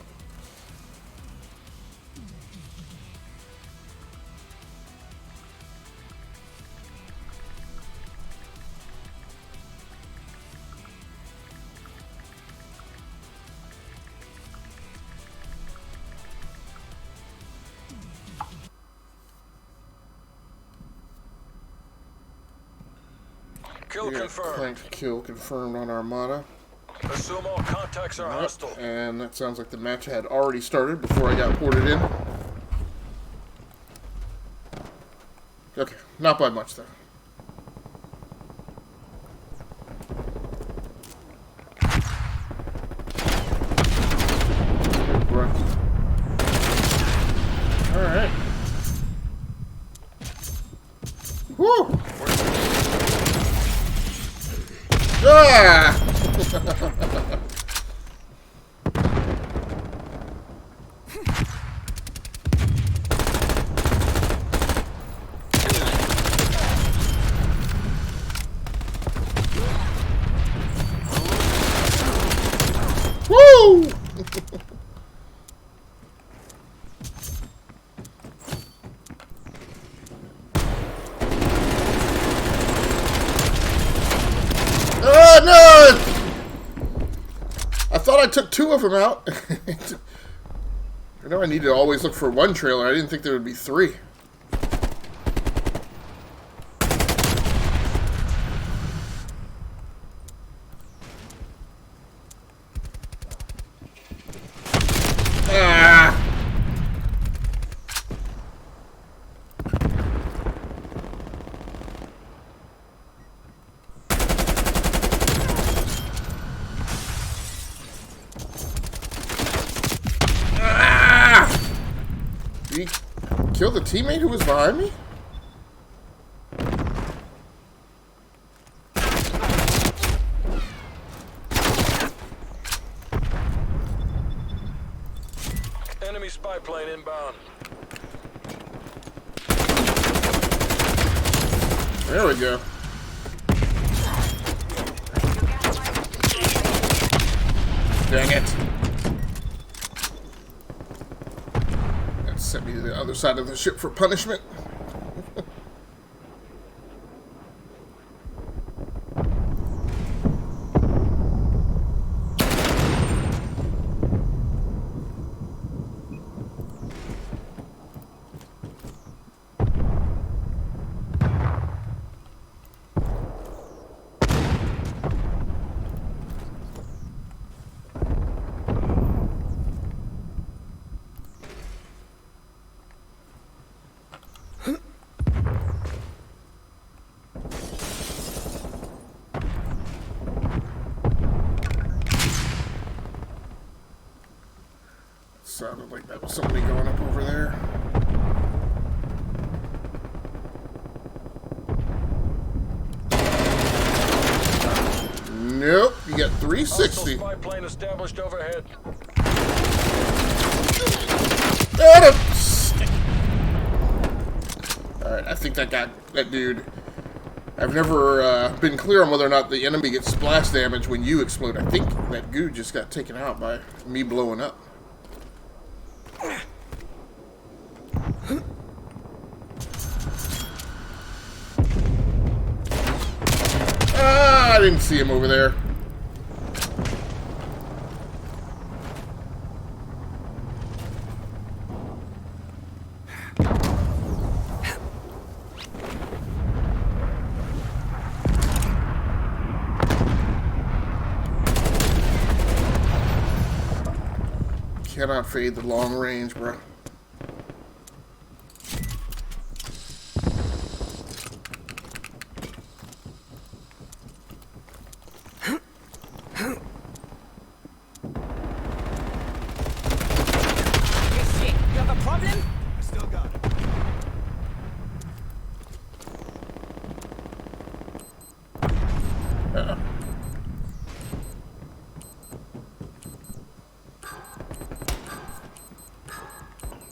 Kill confirmed. Clank kill confirmed on Armada. Assume all contacts are hostile. And that sounds like the match had already started before I got ported in. Okay, not by much though. Alright. Woo! Ah! Woo! Oh no! I thought I took two of them out. I know I need to always look for one trailer. I didn't think there would be three. Ah! Did he kill the teammate who was behind me? Enemy spy plane inbound. There we go. Dang it. Sent me to the other side of the ship for punishment. Sounded like that was somebody going up over there. Nope, you got 360. Spy plane established overhead. Got him! Alright, I think that got that dude. I've never been clear on whether or not the enemy gets splash damage when you explode. I think that goo just got taken out by me blowing up. I didn't see him over there. Cannot fade the long range, bro.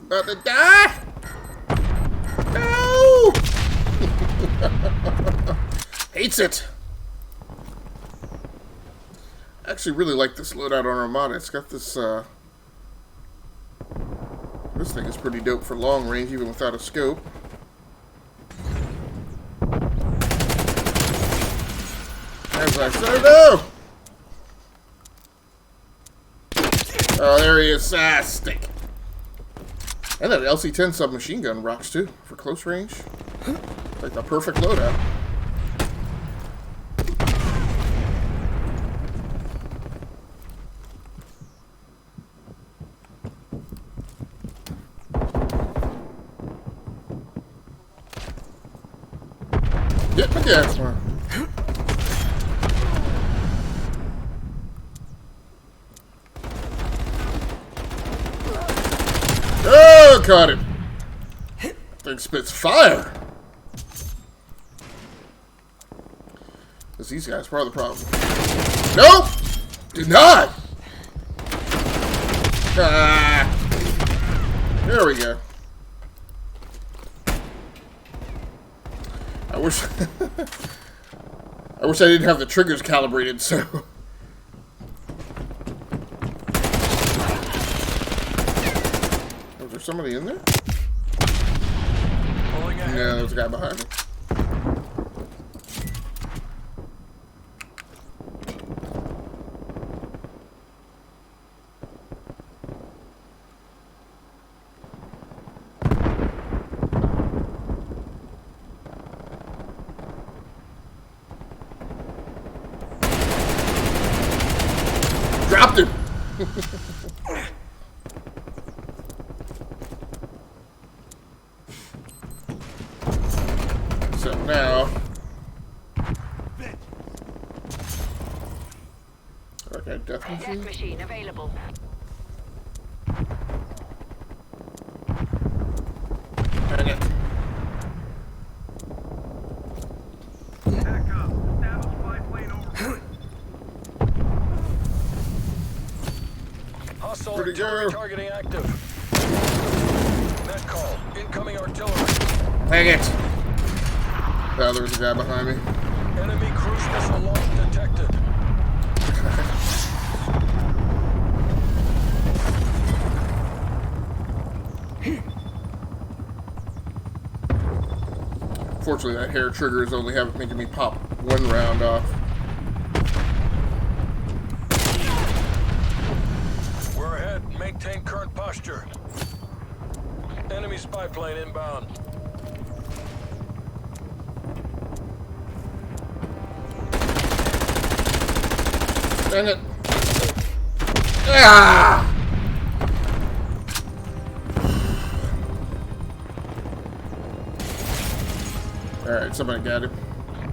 About to die? No! Hates it. I actually really like this loadout on Armada. It's got this, this thing is pretty dope for long range, even without a scope. As I said, no! Oh, there he is. Ah, stick. And that LC-10 submachine gun rocks too, for close range. Like the perfect loadout. Get my gas, man. Oh, caught him. Thing spits fire. Because these guys are part of the problem. Nope! Did not! Ah. There we go. I wish I wish I didn't have the triggers calibrated, so was there somebody in there? Yeah, there's a guy behind me. Dropped him! So now... Okay, death machine? Death machine available. Dang it. Hostile Where'd he go? artillery targeting active. Net call. Incoming artillery. Dang it! Oh, there was a guy behind me. Enemy cruise missile launch detected. Fortunately, that hair trigger is only making me pop one round off. We're ahead. Maintain current posture. Enemy spy plane inbound. Dang it. Ah! Alright, somebody got him.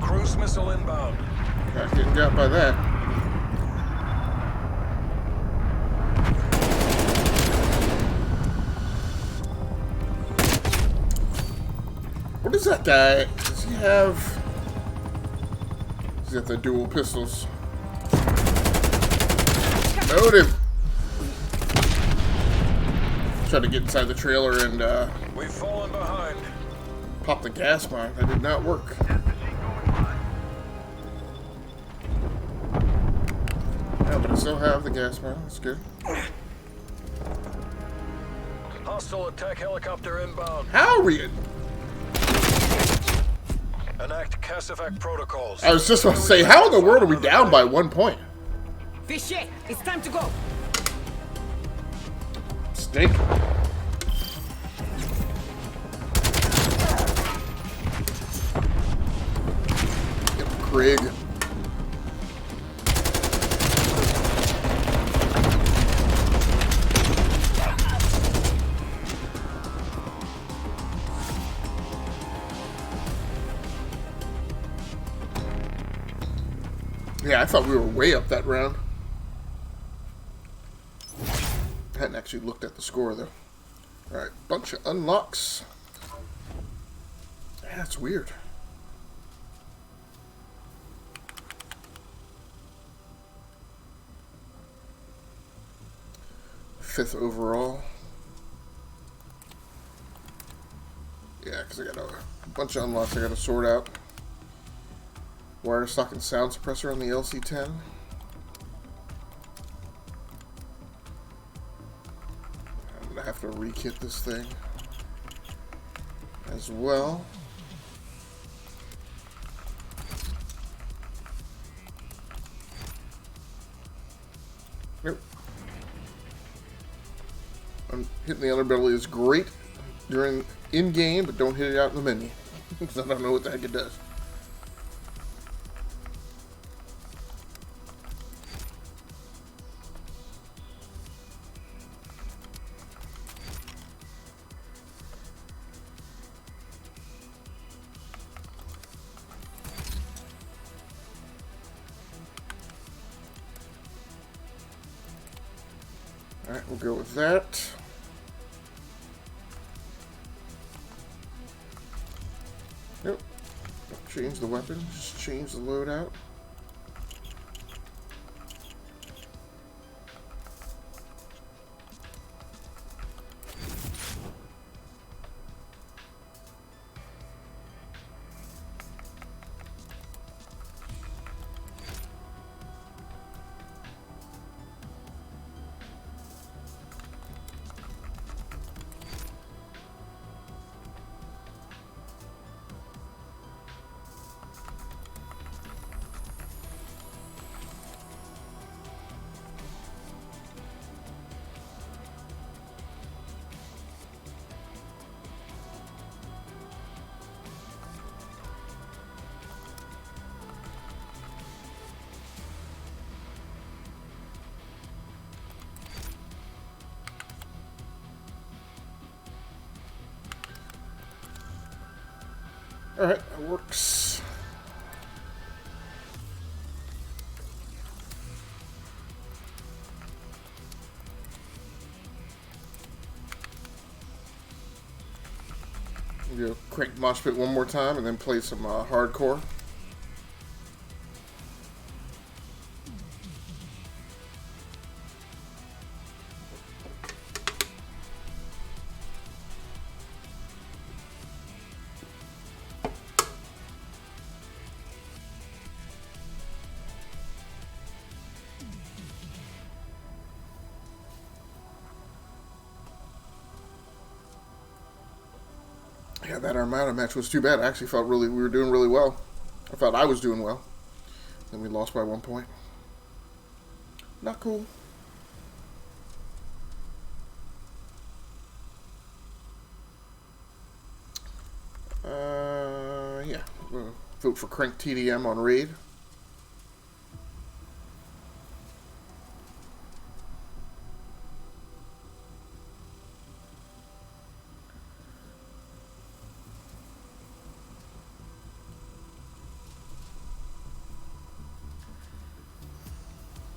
Cruise missile inbound. Not getting got by that. What is that guy? Does he have... He's got the dual pistols. Load him! Tried to get inside the trailer and We've fallen behind. pop the gas mine. That did not work. Yeah, but I still have the gas mine. That's good. Hostile attack helicopter inbound. How are we... Enact CASEVAC protocols. I was just about to say, how in the world are we down by 1 point? Fichet, it's time to go. Stink. Yep, Craig. Yeah, I thought we were way up that round. I hadn't actually looked at the score, though. Alright, bunch of unlocks. Yeah, that's weird. 5th overall. Yeah, because I got a bunch of unlocks I got to sort out. Wire stock and sound suppressor on the LC-10. I'm gonna have to re-kit this thing as well. Nope. Hitting the underbelly is great during in-game, but don't hit it out in the menu because I don't know what the heck it does. Alright, we'll go with that. Nope. Don't change the weapon, just change the loadout. Alright, that works. We'll crank mosh pit one more time and then play some hardcore. Yeah, that Armada match was too bad. I actually felt we were doing really well. I felt I was doing well. Then we lost by 1 point. Not cool. Yeah. Vote for Crank TDM on Raid.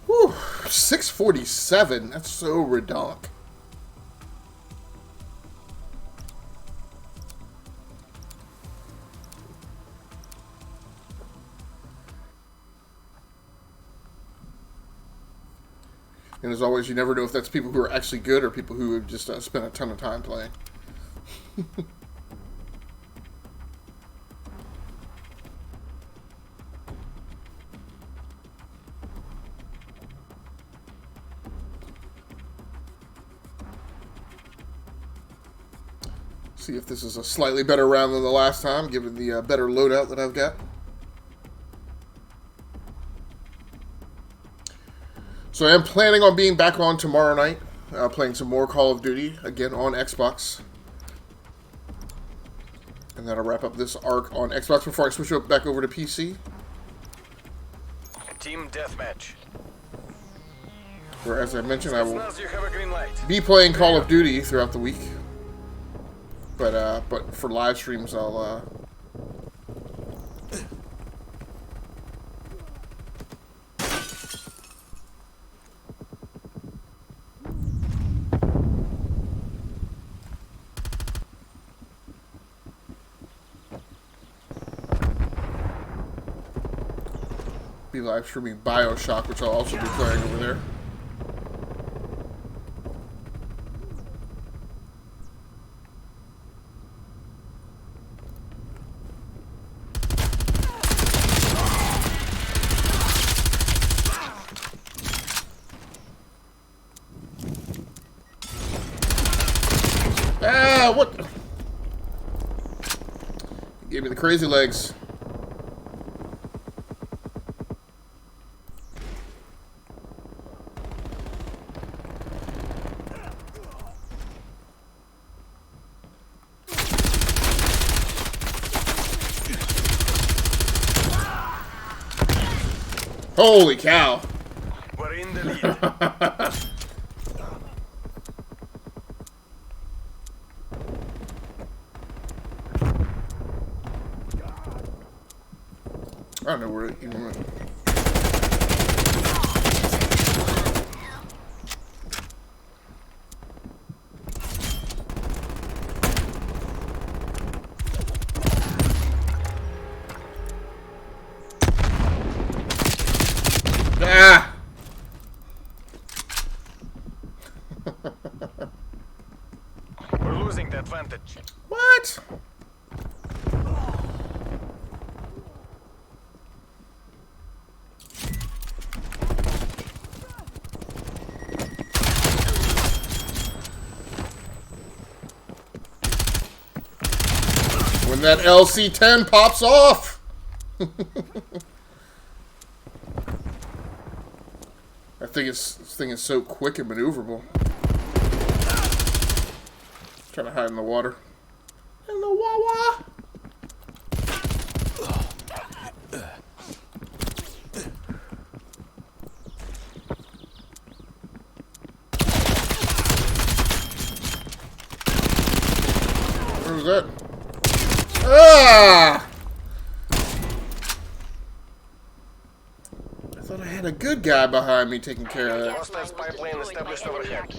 Whew, 647. That's so redonk. And as always, you never know if that's people who are actually good or people who have just spent a ton of time playing. See if this is a slightly better round than the last time, given the better loadout that I've got. So I am planning on being back on tomorrow night, playing some more Call of Duty, again on Xbox. And that'll wrap up this arc on Xbox before I switch back over to PC. Team deathmatch. Where, as I mentioned, I will Now you have a green light. be playing Call of Duty throughout the week. But for live streams, I'll be live streaming BioShock, which I'll also be playing over there. Ah, what? He gave me the crazy legs. Holy cow. We're in the lead. I don't know where it even went. Ah! We're losing the advantage. What? When that LC-10 pops off! This thing is so quick and maneuverable. Trying to hide in the water. In the wawa! Where was that? Ah! I thought I had a good guy behind me taking care of that. Hostile spy plane established overhead.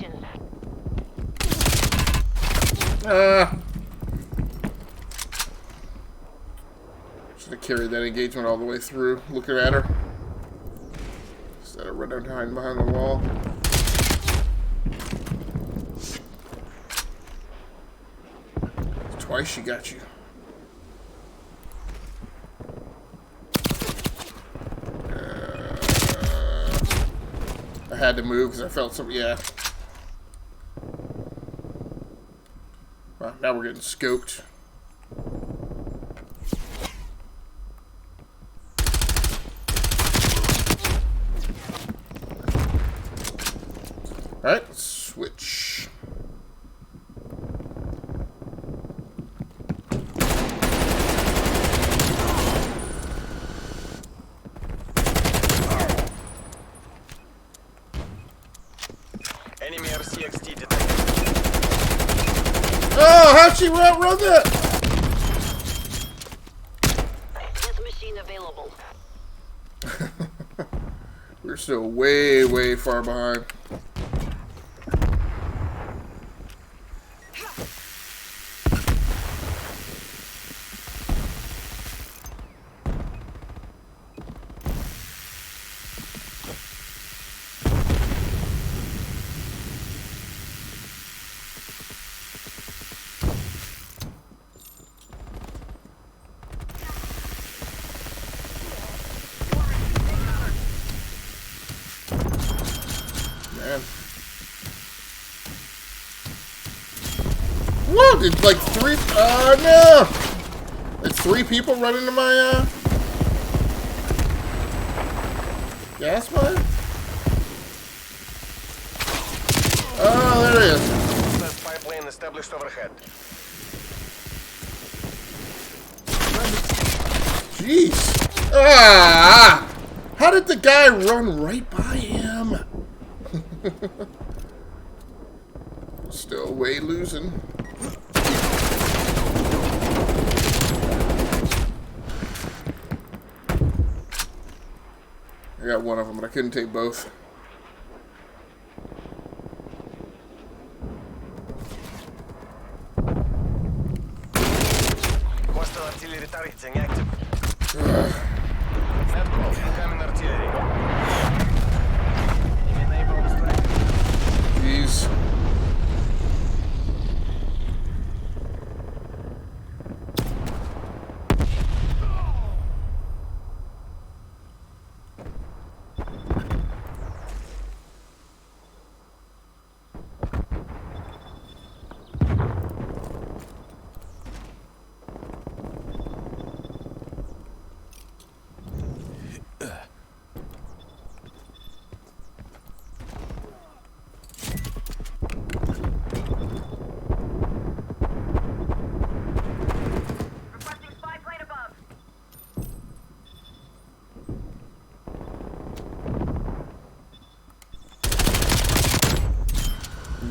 Should have carried that engagement all the way through, looking at her. Instead of running behind the wall. Twice she got you. I had to move because I felt some, yeah. Well, now we're getting scoped. how'd she outrun that? Death machine available. We're still way, way far behind. Man. Whoa, did like three, no! It's 3 people running into my, gas mine? Oh, there it is. First pipeline established overhead. Jeez. Ah! How did the guy run right by him? Still way losing. I got one of them, but I couldn't take both. Hostile artillery targeting active. Net call, incoming artillery. Enemy neighborhood strike. Jeez. Requesting spy plane above.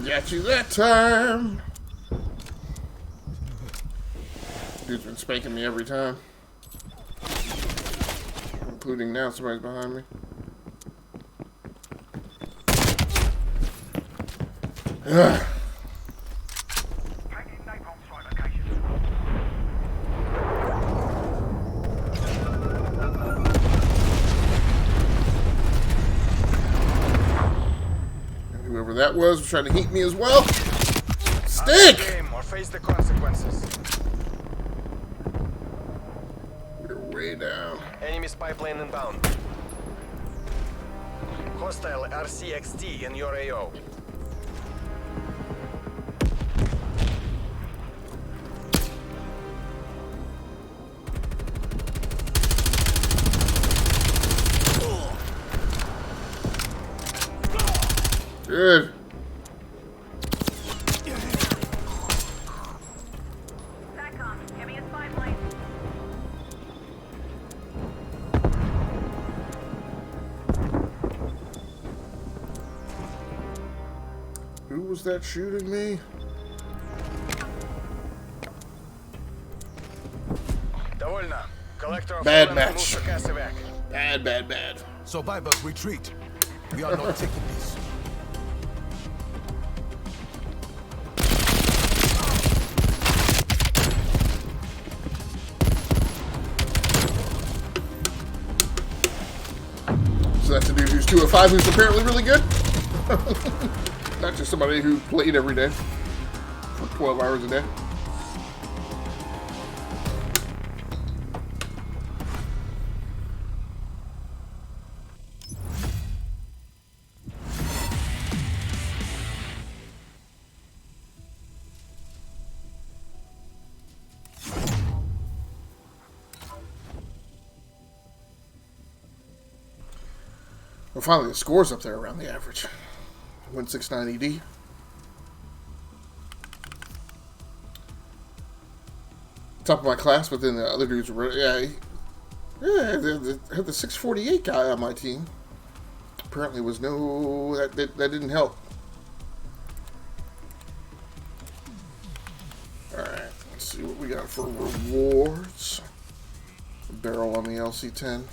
Got you that time. Dude's been spanking me every time. Including now, somebody's behind me. Ugh. Taking napalm strike location. And whoever that was trying to heat me as well. Stick! Game or face the consequences. We're way down. Enemy spy plane inbound. Hostile RCXT in your AO. Good. SATCOM, give me a spy plane. Who was that shooting me? Довольно. Collector of Bad fallen match. moves to gas evac. Bad, bad, bad. Survivors retreat. We are not taking this. So that's a dude who's 2 of 5 who's apparently really good. Not just somebody who played every day for 12 hours a day. Well, finally, the score's up there around the average. 169 ED. Top of my class, but then the other dudes were, yeah, I had the 648 guy on my team. Apparently, was no, that didn't help. All right. Let's see what we got for rewards. A barrel on the LC-10.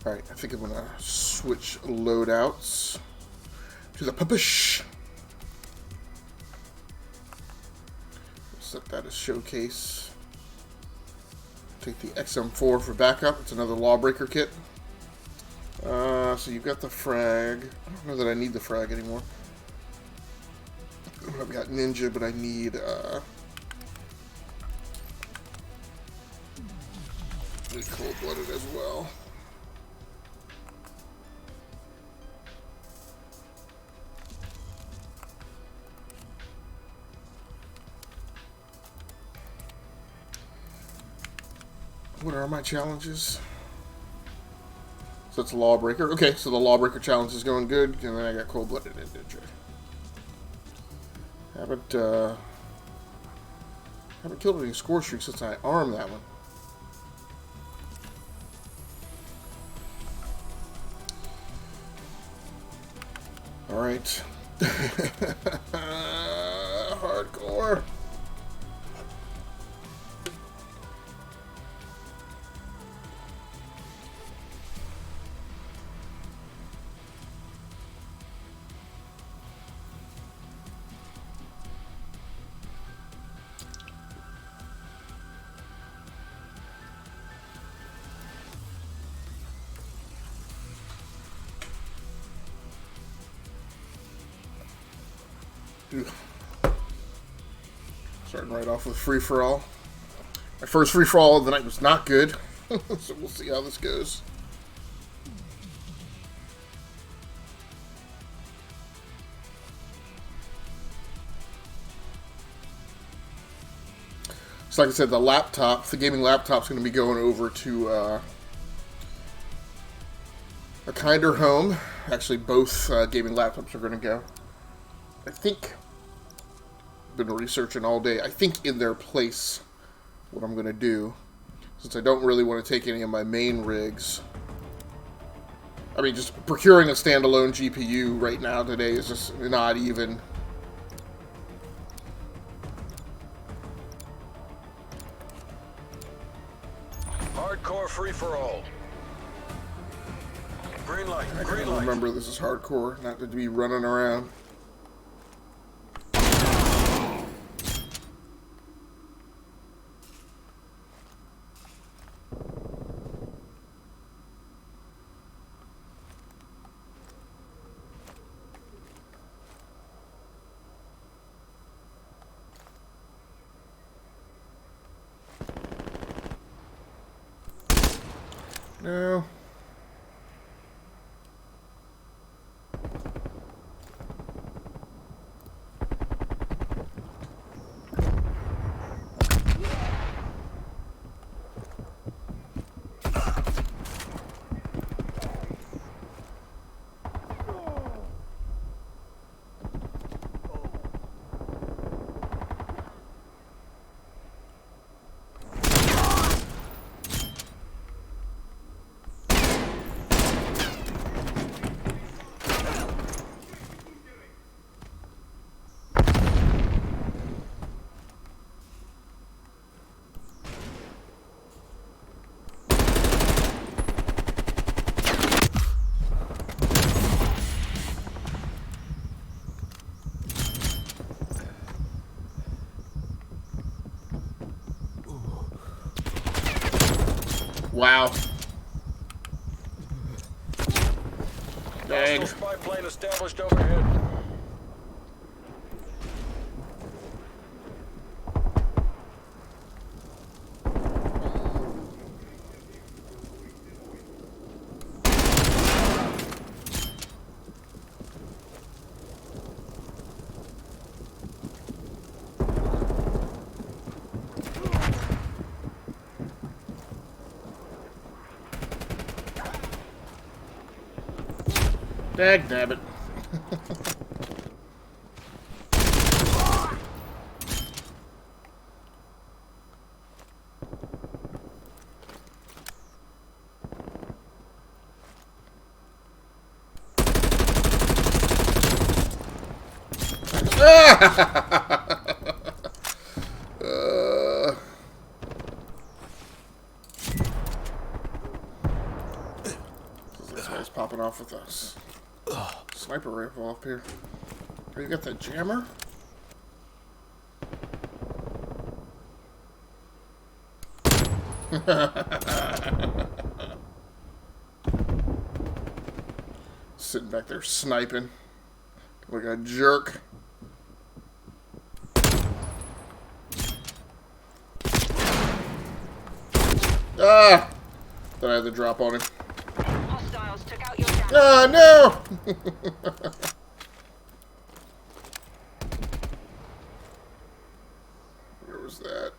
Alright, I think I'm going to switch loadouts to the push. Set that as showcase. Take the XM4 for backup. It's another Lawbreaker kit. So you've got the frag. I don't know that I need the frag anymore. I've got Ninja, but I need cold-blooded as well. What are my challenges? So it's a Lawbreaker. Okay, so the Lawbreaker challenge is going good, and then I got cold-blooded and Ninja. Haven't killed any score streaks since I armed that one. All right. Hardcore. Starting right off with free-for-all. My first free-for-all of the night was not good, so we'll see how this goes. So like I said, the gaming laptop's going to be going over to a kinder home. Actually, both gaming laptops are going to go. I think, been researching all day, I think in their place, what I'm going to do, since I don't really want to take any of my main rigs, I mean, just procuring a standalone GPU right now today is just not even. Hardcore free-for-all. Green light, green light. Remember, this is hardcore, not to be running around. No. Wow. Dang. Hostile spy plane established overhead. Dagnabbit. This guy's popping off with us. Sniper rifle up here. Oh, you got that jammer? Sitting back there sniping like a jerk. Ah! Then I had to drop on him. Hostiles took out your jammer. Ah, no! Where was that?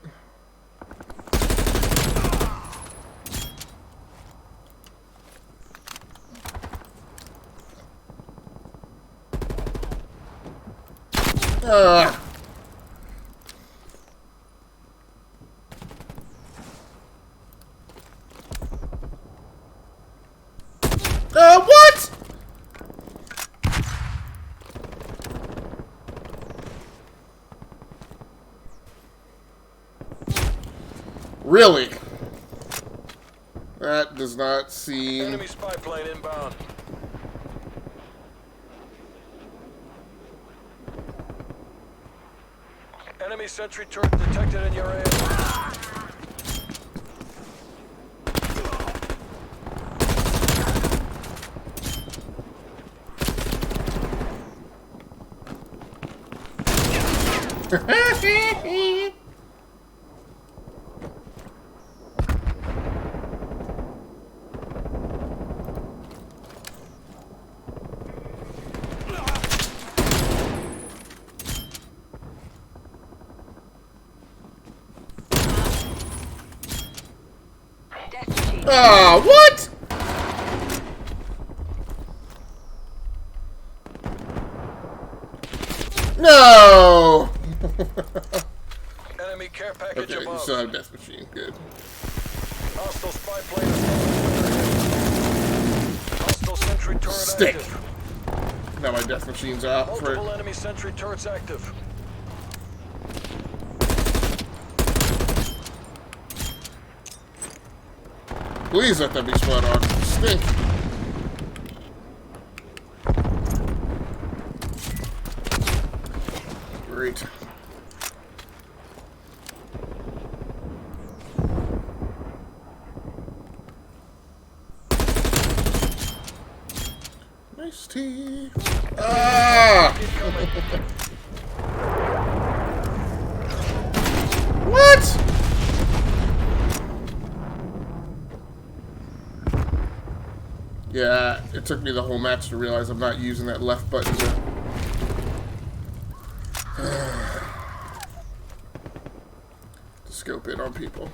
Ah! What? Really? That does not seem... Enemy spy plane inbound. Enemy sentry turret detected in your area. Death machine. Ah, what? No! Enemy care package Okay, you above. still have a death machine. Good. Hostile spy plane is hostile sentry turret Stick. active. Now my death machine's out Multiple for... enemy sentry turrets active. Please let that be spot on. Stink. Great. Nice tea. Ah! What? Yeah, it took me the whole match to realize I'm not using that left button to... to scope in on people.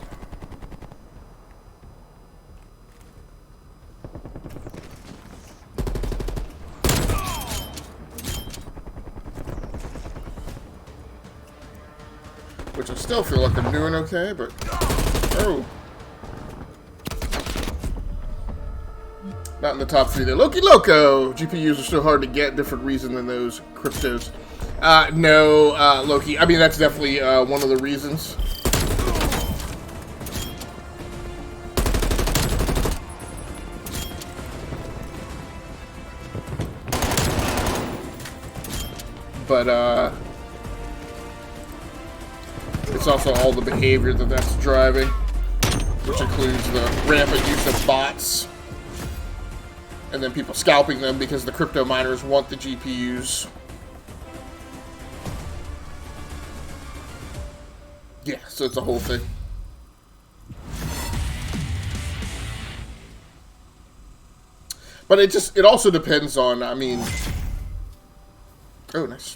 Which I still feel like I'm doing okay, but... Oh. Not in the top 3 there. Loki Loco! GPUs are still hard to get, different reason than those cryptos. No, Loki. I mean, that's definitely one of the reasons. But, it's also all the behavior that's driving, which includes the rampant use of bots. And then people scalping them because the crypto miners want the GPUs. Yeah, so it's a whole thing. But it also depends on, I mean... Oh, nice.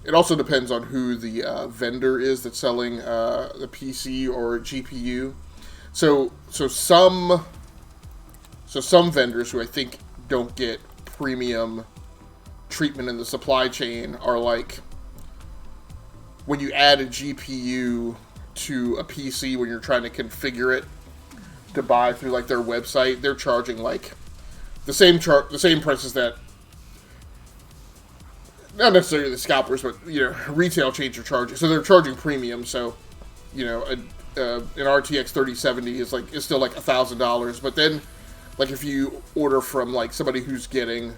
It also depends on who the vendor is that's selling the PC or GPU. So some vendors who I think don't get premium treatment in the supply chain are like, when you add a GPU to a PC when you're trying to configure it to buy through like their website, they're charging like the same prices that not necessarily the scalpers, but, you know, retail chains are charging. So they're charging premium, so, you know, an RTX 3070 is still like $1,000. But then, like, if you order from, like, somebody who's getting,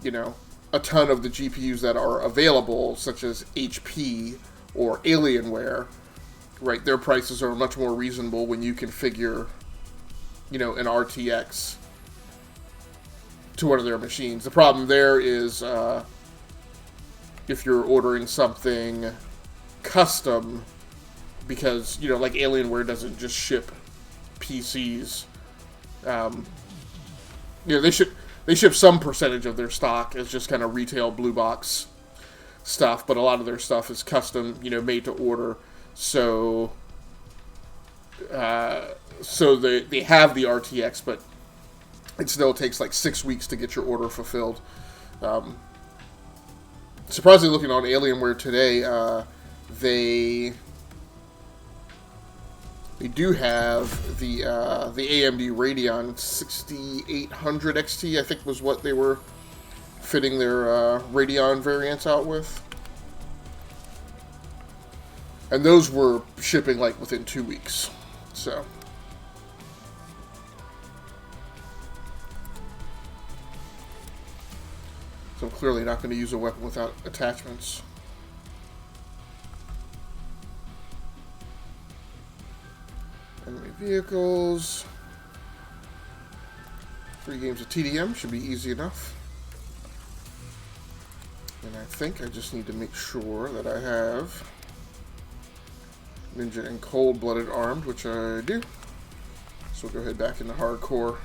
you know, a ton of the GPUs that are available, such as HP or Alienware, right, their prices are much more reasonable when you configure, you know, an RTX to one of their machines. The problem there is if you're ordering something custom, because, you know, like Alienware doesn't just ship PCs. You know, they ship some percentage of their stock as just kind of retail blue box stuff, but a lot of their stuff is custom, you know, made to order. So they have the RTX, but it still takes like 6 weeks to get your order fulfilled. Surprisingly, looking on Alienware today, they do have the AMD Radeon 6800 XT, I think was what they were fitting their Radeon variants out with. And those were shipping like within 2 weeks. So I'm clearly not going to use a weapon without attachments. Enemy vehicles. 3 games of TDM should be easy enough. And I think I just need to make sure that I have Ninja and Cold-Blooded armed, which I do. So we'll go ahead back into hardcore.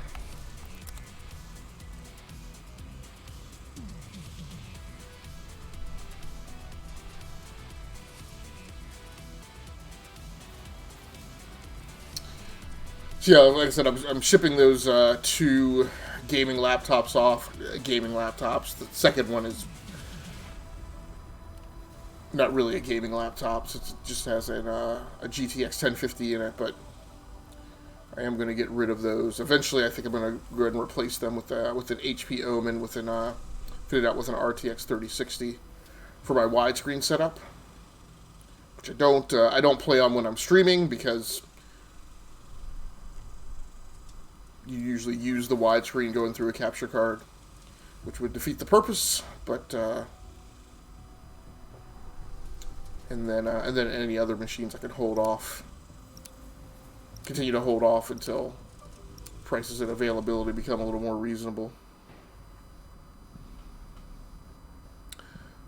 So yeah, like I said, I'm shipping those 2 gaming laptops off. Gaming laptops. The second one is not really a gaming laptop. It just has a GTX 1050 in it, but I am going to get rid of those. Eventually, I think I'm going to go ahead and replace them with an HP Omen fitted out with an RTX 3060 for my widescreen setup, which I don't play on when I'm streaming because you usually use the widescreen going through a capture card, which would defeat the purpose. But and then any other machines I can hold off, continue to hold off until prices and availability become a little more reasonable.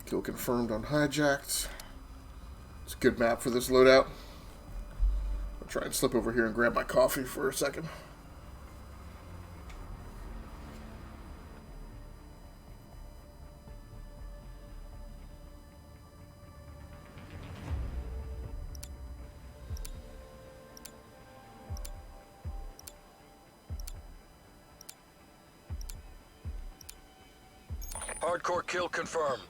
Kill confirmed on hijacked. It's a good map for this loadout. I'll try and slip over here and grab my coffee for a second. Hardcore kill confirmed.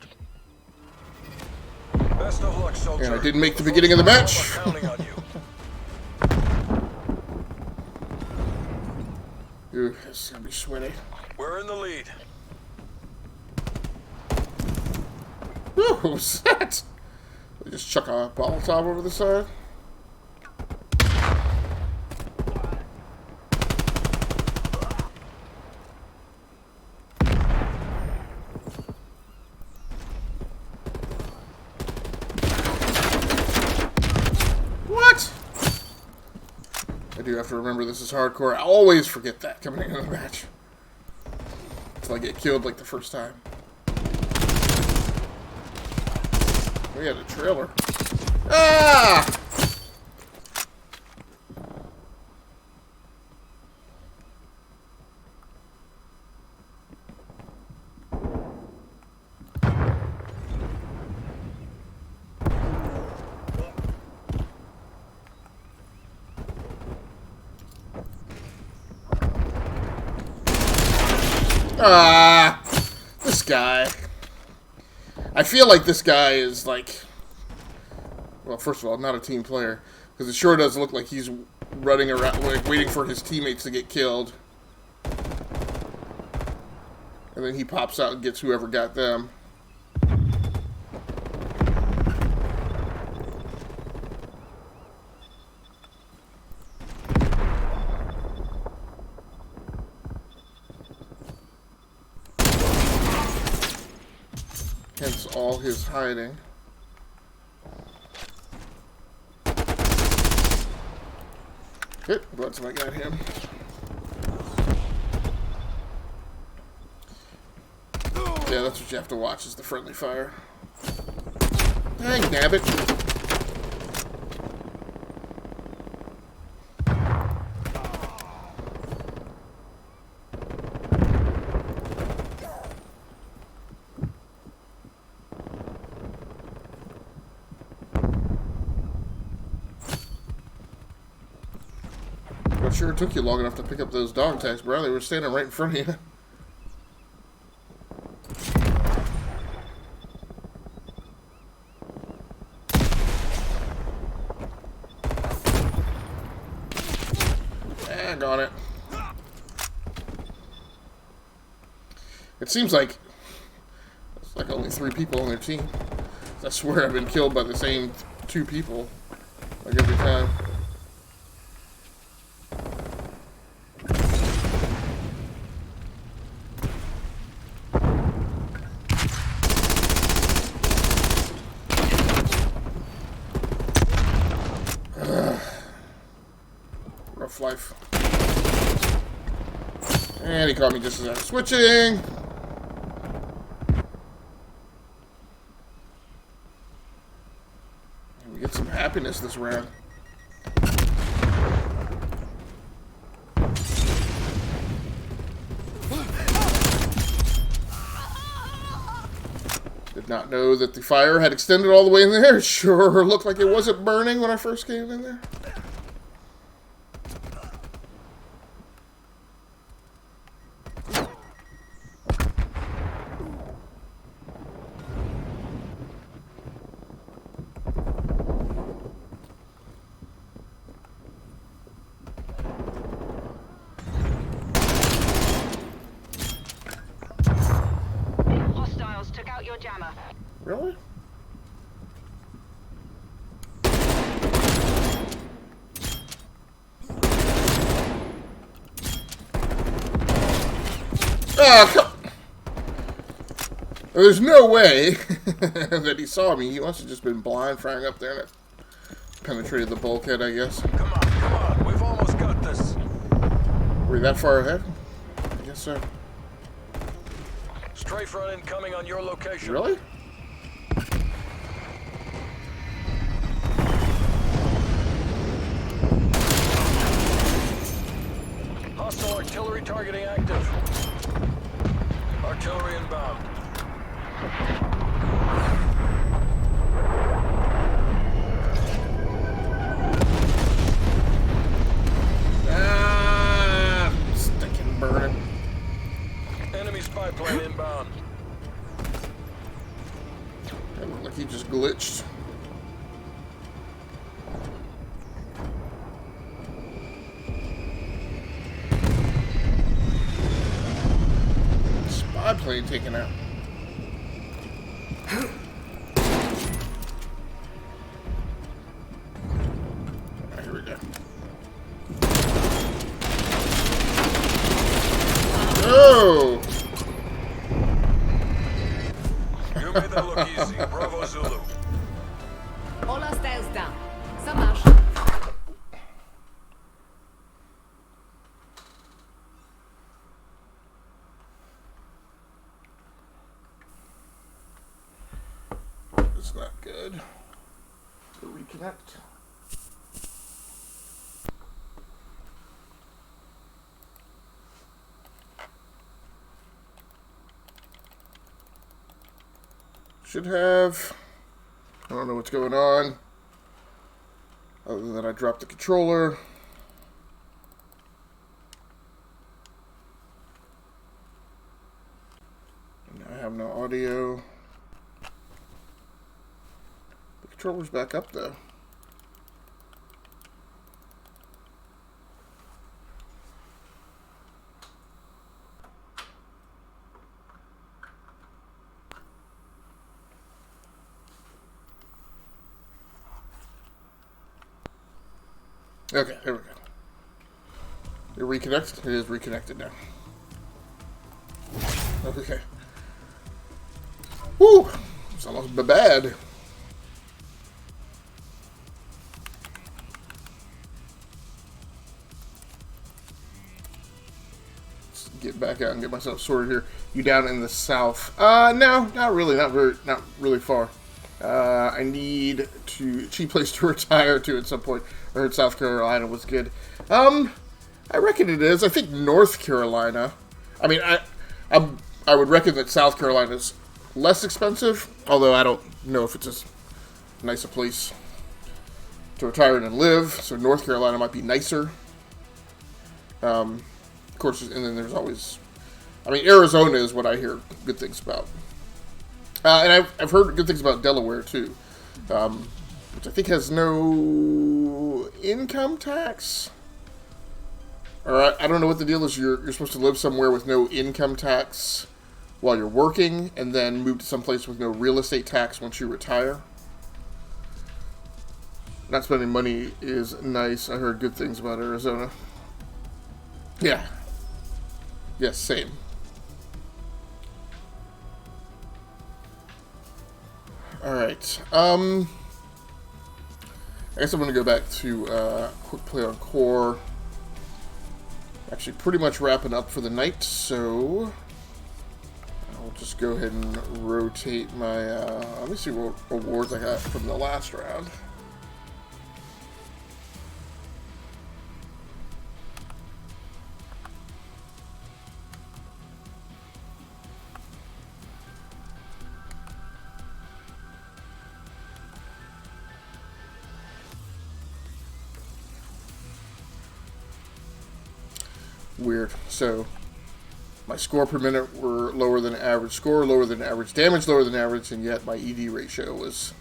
Best of luck, soldier. And I didn't make the beginning of the match. Counting on you. Ooh, this is gonna be sweaty. We're in the lead. Ooh, what was that? They just chuck a Molotov over the side. I do have to remember this is hardcore. I always forget that coming into the match. Until I get killed like the first time. We had a trailer. Ah! Ah, this guy. I feel like this guy is like, well, first of all, not a team player, because it sure does look like he's running around, like waiting for his teammates to get killed, and then he pops out and gets whoever got them. all his hiding. Hit. Glad somebody got him. Yeah, that's what you have to watch, is the friendly fire. Dang, nabbit. Well, sure took you long enough to pick up those dog tags, bro. They were standing right in front of you. On it. It seems like it's like only 3 people on their team. I swear I've been killed by the same 2 people like every time. Rough life. And he caught me just as I was switching. And we get some happiness this round. Did not know that the fire had extended all the way in there. Sure looked like it wasn't burning when I first came in there. Took out your jammer. Really? Ah, there's no way that he saw me. He must have just been blind frying up there and it penetrated the bulkhead, I guess. Come on. We've almost got this. Were you that far ahead? I guess so. Strafe run incoming on your location. Really? Hostile artillery targeting active. Artillery inbound. Ah, stinking burning. Enemy spy plane inbound. That looked like he just glitched. Spy plane taken out. Alright, here we go. Oh! You made that look easy. Bravo Zulu. All hostiles down. Ça marche. It's not good. To reconnect. Should have. I don't know what's going on. Other than that, I dropped the controller. And now I have no audio. The controller's back up though. Okay, here we go. You're reconnected? It is reconnected now. Okay. Woo! It's almost bad. Let's get back out and get myself sorted here. You down in the south? No, not really. Not really far. I need to cheap place to retire to at some point. I heard South Carolina was good. I reckon it is. I think North Carolina. I mean, I would reckon that South Carolina's less expensive, although I don't know if it's as nice a place to retire and live. So North Carolina might be nicer. Of course, and then there's always, I mean, Arizona is what I hear good things about. And I've heard good things about Delaware too, which I think has no income tax. Or I don't know what the deal is. You're supposed to live somewhere with no income tax while you're working, and then move to someplace with no real estate tax once you retire. Not spending money is nice. I heard good things about Arizona. Yeah. Yes, same. Alright. I guess I'm going to go back to quick play on core. Actually, pretty much wrapping up for the night, so I'll just go ahead and rotate my, let me see what awards I got from the last round. Weird. So my score per minute were lower than average score, lower than average damage, lower than average, and yet my ED ratio was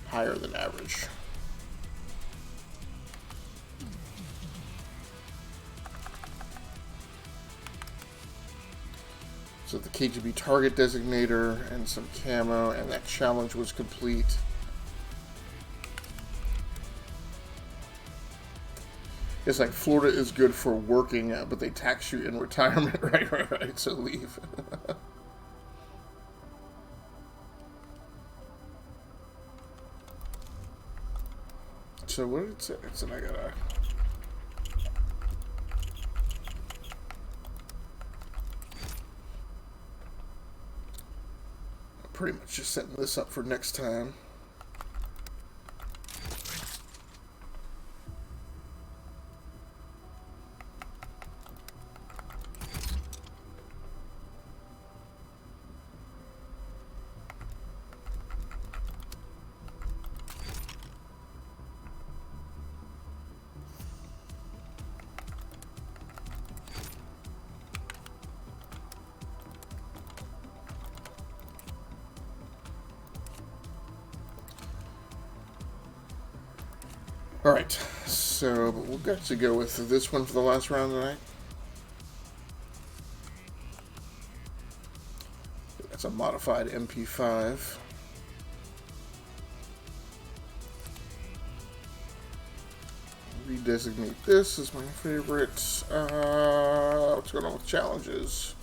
higher than average. So the KGB target designator and some camo, and that challenge was complete. It's like Florida is good for working, but they tax you in retirement. Right. So leave. So what did it say? It said I gotta. I'm pretty much just setting this up for next time. Alright, so we'll get to go with this one for the last round tonight. That's a modified MP5. Redesignate this as my favorite. What's going on with challenges?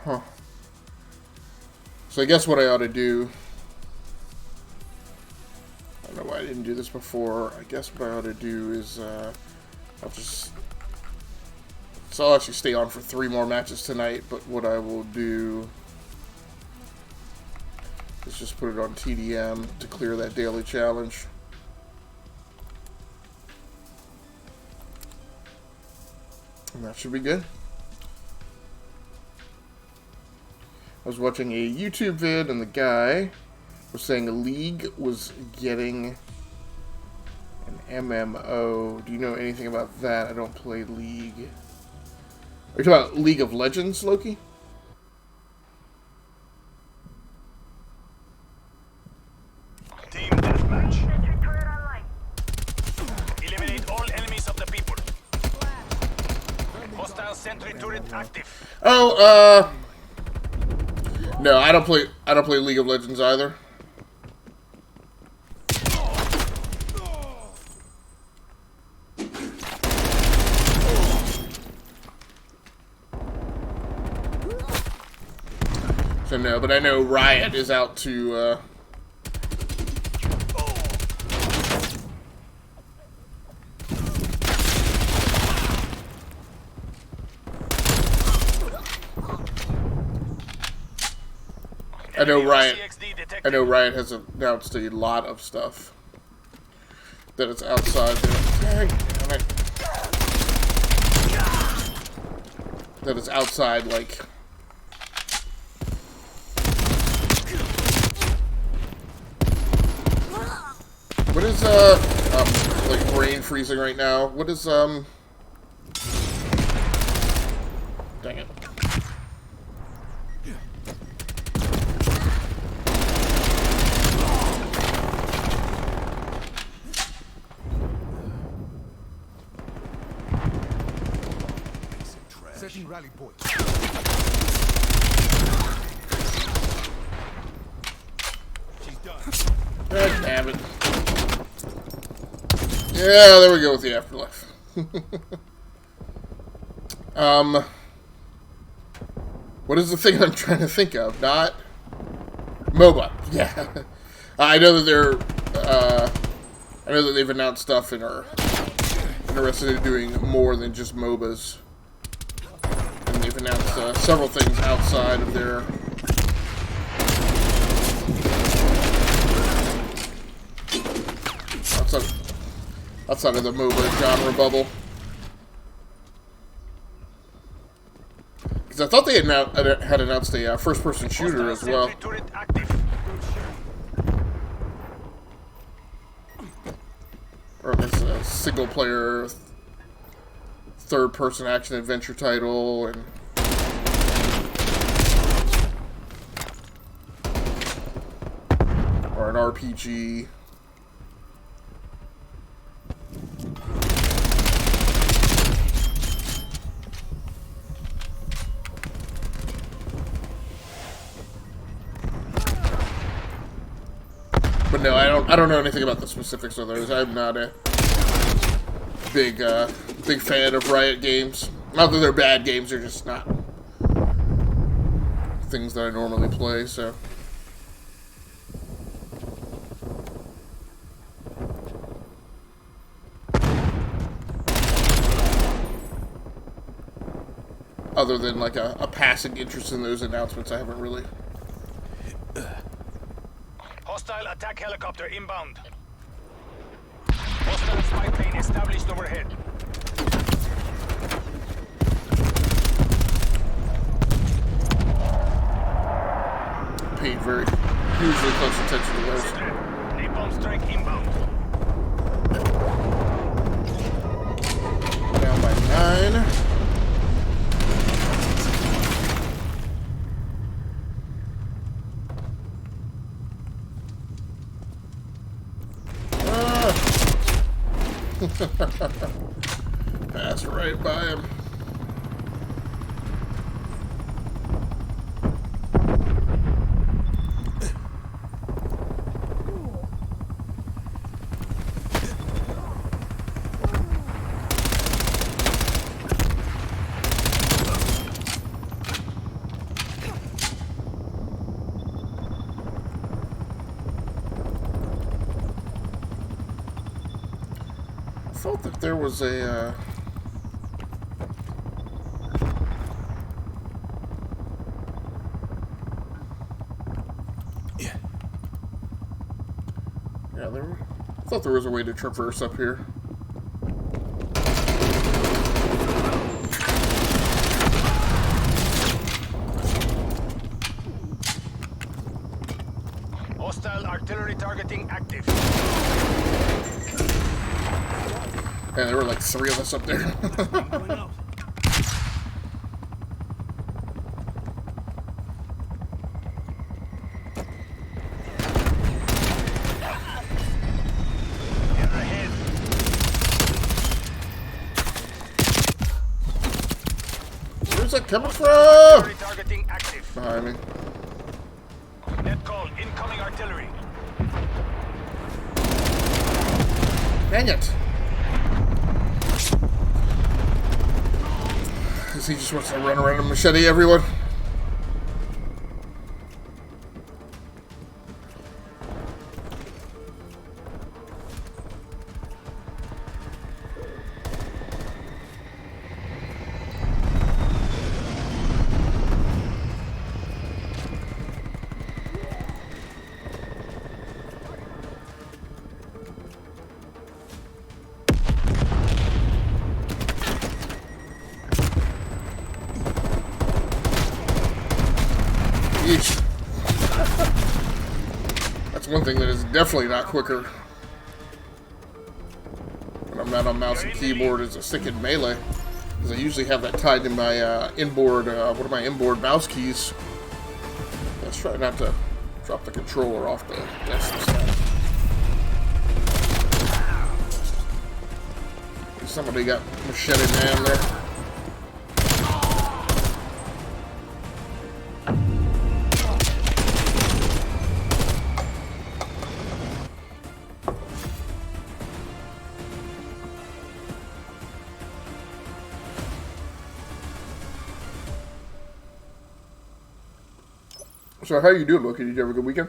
Huh. So I guess what I ought to do, I don't know why I didn't do this before. I guess what I ought to do is, I'll actually stay on for 3 more matches tonight, but what I will do is just put it on TDM to clear that daily challenge. And that should be good. I was watching a YouTube vid, and the guy was saying a league was getting an MMO. Do you know anything about that? I don't play League. Are you talking about League of Legends, Loki? Team deathmatch. Eliminate all enemies of the people. Hostile sentry turret active. Oh, no, I don't play League of Legends either. know, but I know Riot is out to, I know Riot has announced a lot of stuff that is outside there. Dang, damn it. That is outside, like... What is, like, brain freezing right now? What is, Dang it. Setting rally point. She's done. God damn it. Yeah, there we go with the afterlife. What is the thing I'm trying to think of? Not MOBA. Yeah. I know that they're, I know that they've announced stuff and are interested in doing more than just MOBAs. And they've announced several things outside of their... outside of the MOBA genre bubble. Because I thought they had announced a first-person shooter as well. Or at least a single-player, third-person action-adventure title, and... or an RPG. But no, I don't know anything about the specifics of those. I'm not a big fan of Riot games. Not that they're bad games, they're just not things that I normally play, so. Other than like a passing interest in those announcements, I haven't really. Hostile attack helicopter inbound. Hostile spy plane established overhead. Paid very hugely close attention to those. Napalm strike inbound. Down by 9. Passed right by him. I thought that there was a, Yeah, I thought there was a way to traverse up here. Hostile artillery targeting active. Yeah, there were like 3 of us up there. Where's that coming from? Artillery targeting active. Behind me. Net call, incoming artillery. Dang it. He just wants to run around and machete everyone. That's one thing that is definitely not quicker when I'm not on mouse and keyboard is a stick in melee. Because I usually have that tied to my inboard, one of my inboard mouse keys. Let's try not to drop the controller off the desk this time. Somebody got Machete Man there. So how you doing, Loki? Did you have a good weekend?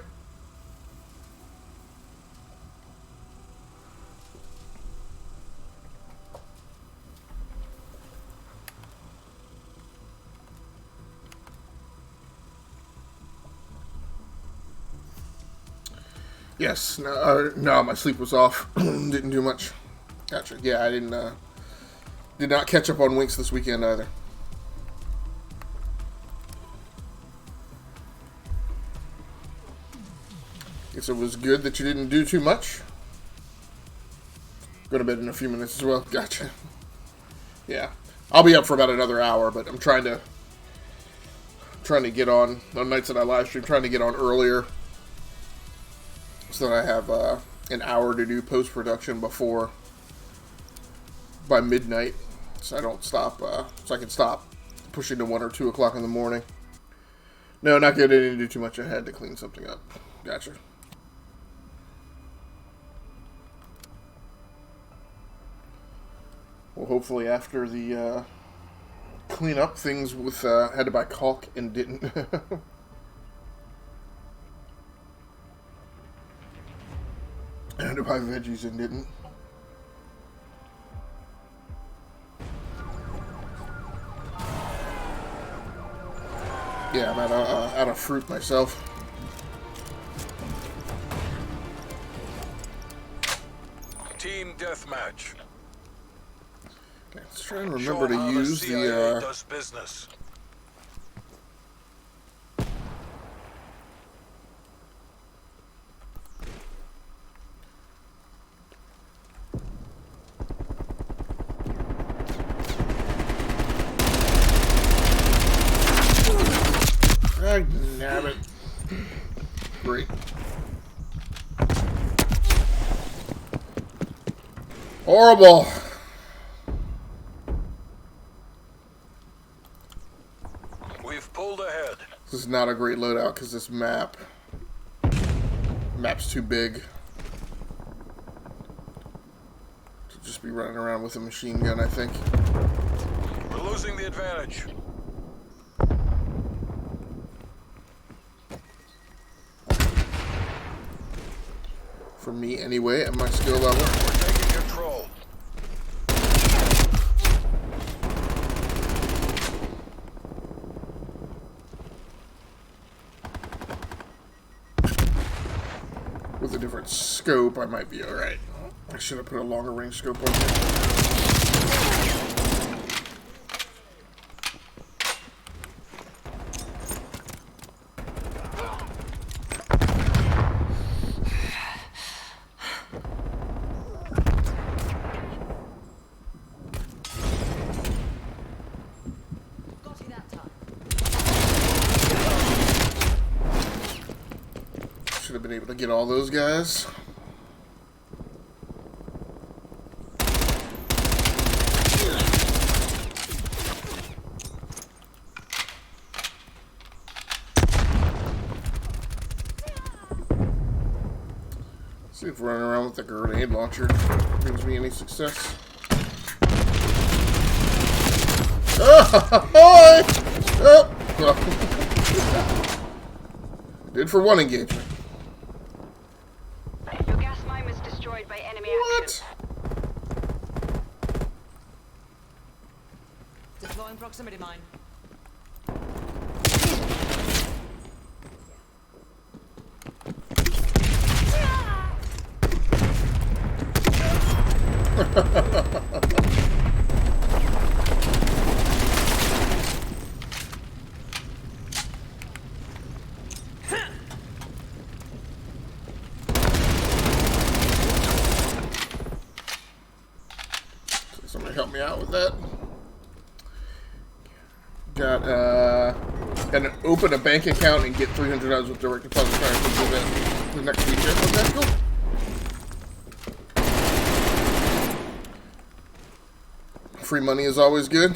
Yes. No, my sleep was off. Didn't do much. Gotcha. Yeah, I did not catch up on Winx this weekend either. Guess it was good that you didn't do too much. Go to bed in a few minutes as well. Gotcha. Yeah. I'll be up for about another hour, but I'm trying to get on nights that I live stream, trying to get on earlier so that I have an hour to do post-production by midnight, so I don't stop, so I can stop pushing to 1 or 2 o'clock in the morning. No, not good. I didn't do too much. I had to clean something up. Gotcha. Well, hopefully after the cleanup, things with had to buy caulk and didn't. Had to buy veggies and didn't. Yeah, I'm out of fruit myself. Team deathmatch. Okay, let's try and remember to use CIA does business. Damn it. Great. Horrible. We've pulled ahead. This is not a great loadout because this map's too big to just be running around with a machine gun, I think. We're losing the advantage. For me, anyway, at my skill level. We're taking control. With a different scope, I might be alright. I should have put a longer range scope on here. Should have been able to get all those guys. See if running around with the grenade launcher brings me any success. Oh! Did for one engagement. Your gas mine was destroyed by enemy action. Deploying proximity mine. me out with that. Got gonna open a bank account and get $300 with direct deposit. Trying to do that the next weekend. Okay, cool. Free money is always good.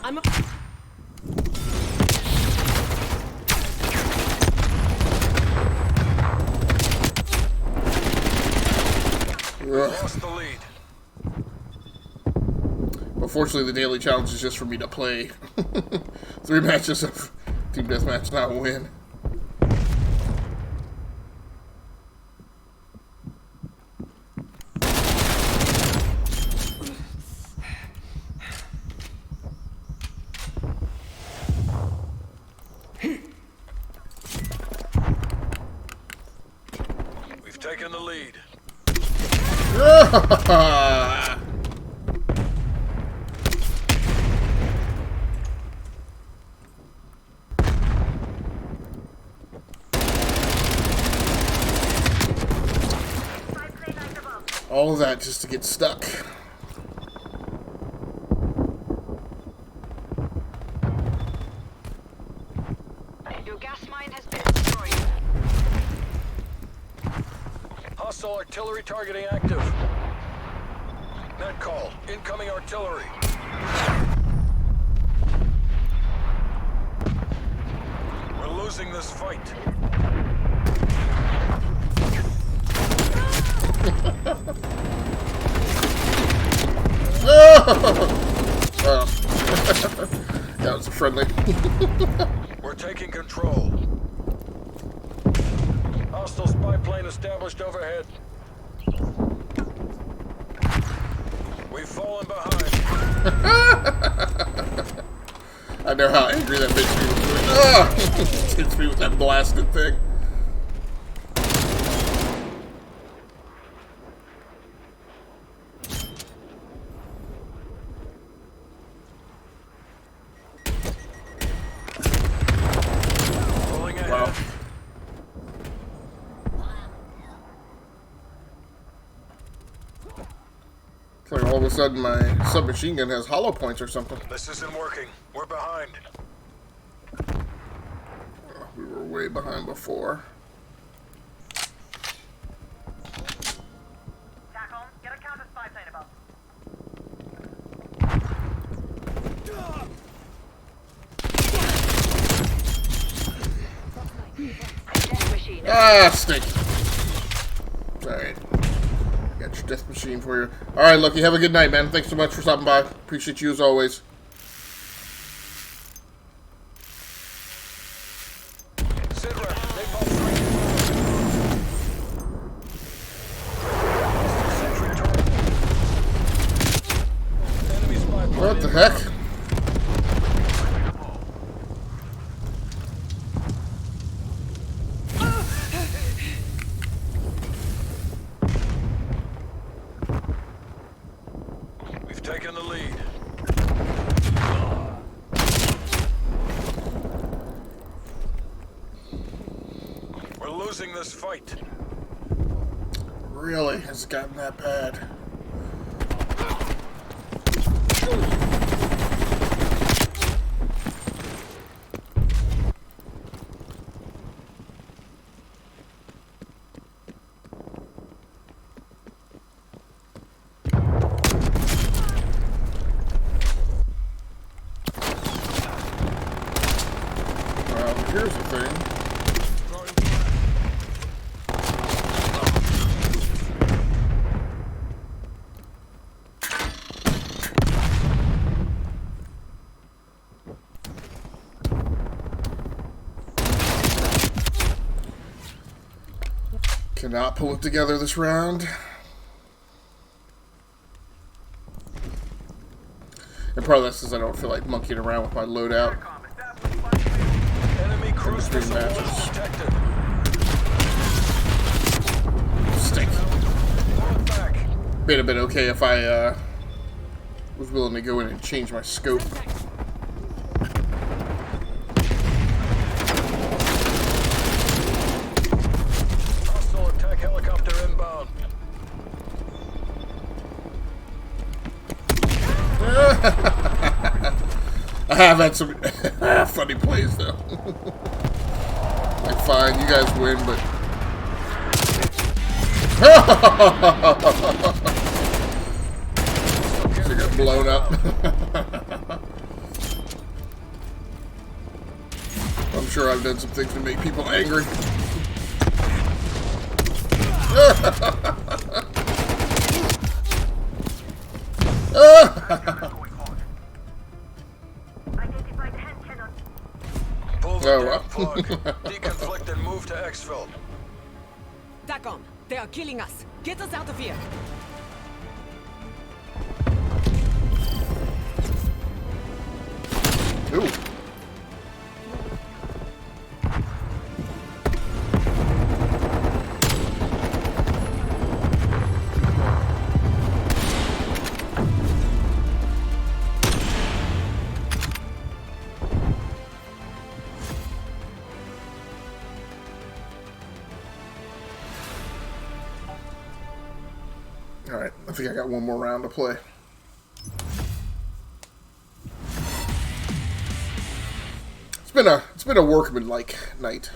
I'm a Lost the lead. Unfortunately, the daily challenge is just for me to play 3 matches of Team Deathmatch, not win. We've taken the lead. All of that just to get stuck. Your gas mine has been destroyed. Hostile artillery targeting active. Net call. Incoming artillery. We're losing this fight. Oh. That was a friendly. We're taking control. Hostile spy plane established overhead. We've fallen behind. I know how angry that makes me. Ah! Hits me with that blasted thing. Pulling ahead. Wow. It's like all of a sudden my submachine gun has hollow points or something. This isn't working. We're behind. We were way behind before. Tack home, get a counter spy plane above. Death machine. Ah, stink. Alright. Got your death machine for you. Alright, Lucky, have a good night, man. Thanks so much for stopping by. Appreciate you as always. Sidra, napalm strike. Sentry turret. Enemy spy plane. What the heck? We've taken the lead. We're losing this fight. Really? Has it gotten that bad? Well, here's the thing. Cannot pull it together this round. And part of this is I don't feel like monkeying around with my loadout. Enemy Cruise Extreme missile matches. launch detected. Stink. Pull it back. Made have been okay if I was willing to go in and change my scope. Hostile attack helicopter inbound. I have had some funny plays though. Like, fine, you guys win, but so you got blown up. I'm sure I've done some things to make people angry. Pull the Oh, damn well. plug. Deconflict and move to exfil. TACOM, they are killing us. Get us out of here. Ooh. All right, I think I got one more round to play. It's been a workman-like night.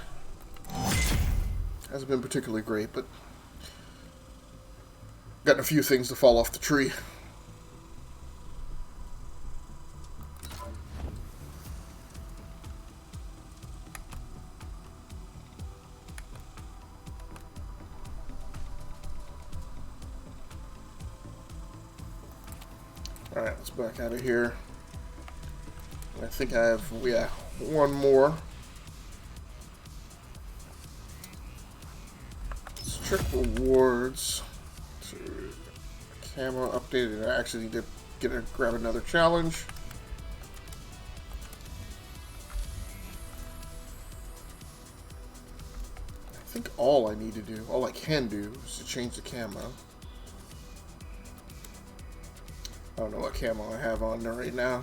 Hasn't been particularly great, but gotten a few things to fall off the tree. Alright, let's back out of here. I think I have, yeah, one more. Let's check rewards. So, camo updated. I actually need to grab another challenge. I think all I need to do, all I can do, is to change the camo. I don't know what camo I have on there right now.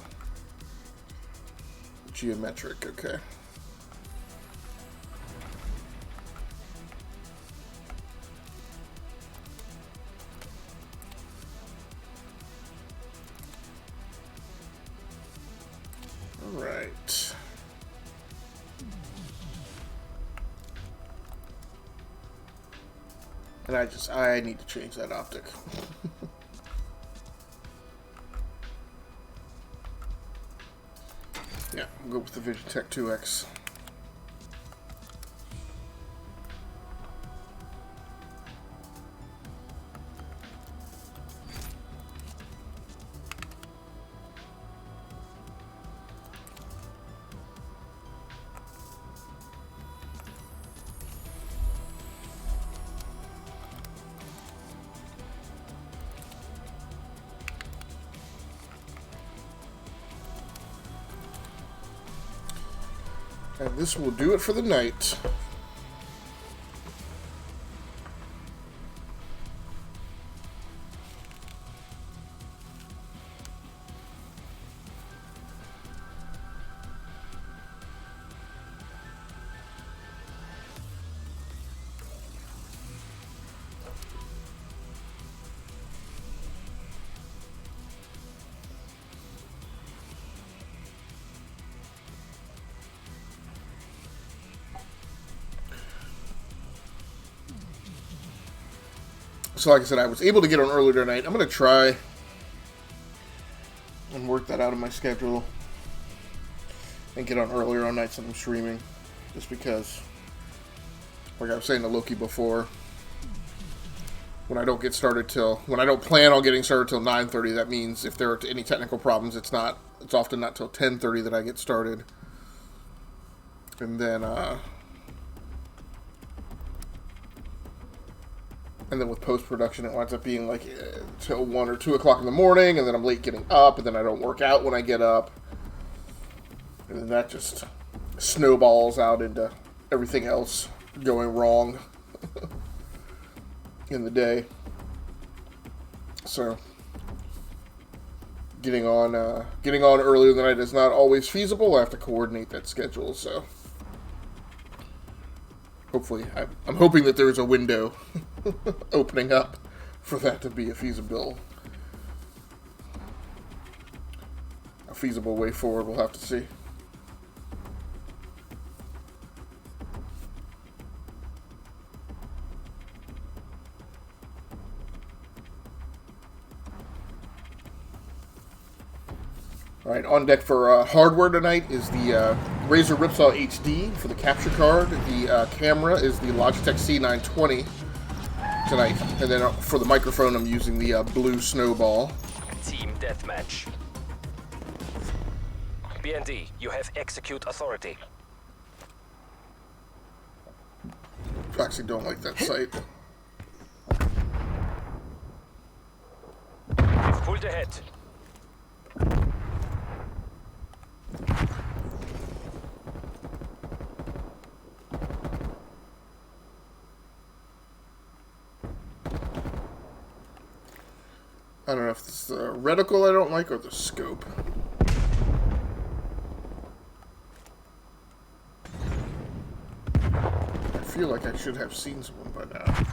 Geometric, okay. All right. And I need to change that optic. Yeah, we'll go with the VisionTech 2X. And this will do it for the night. So like I said, I was able to get on earlier tonight. I'm going to try and work that out of my schedule and get on earlier on nights that I'm streaming. Just because, like I was saying to Loki before, when I don't plan on getting started till 9:30, that means if there are any technical problems, it's often not till 10:30 that I get started. And then with post-production, it winds up being like till 1 or 2 o'clock in the morning, and then I'm late getting up, and then I don't work out when I get up. And then that just snowballs out into everything else going wrong in the day. So getting on earlier in the night is not always feasible. I have to coordinate that schedule. So hopefully, I'm hoping that there's a window opening up for that to be a feasible way forward. We'll have to see. All right, on deck for hardware tonight is the Razer Ripsaw HD for the capture card. The camera is the Logitech C920 tonight. And then for the microphone, I'm using the Blue Snowball. Team Deathmatch. BND, you have execute authority. I actually don't like that sight. You've pulled ahead. I don't know if it's the reticle I don't like or the scope. I feel like I should have seen someone by now.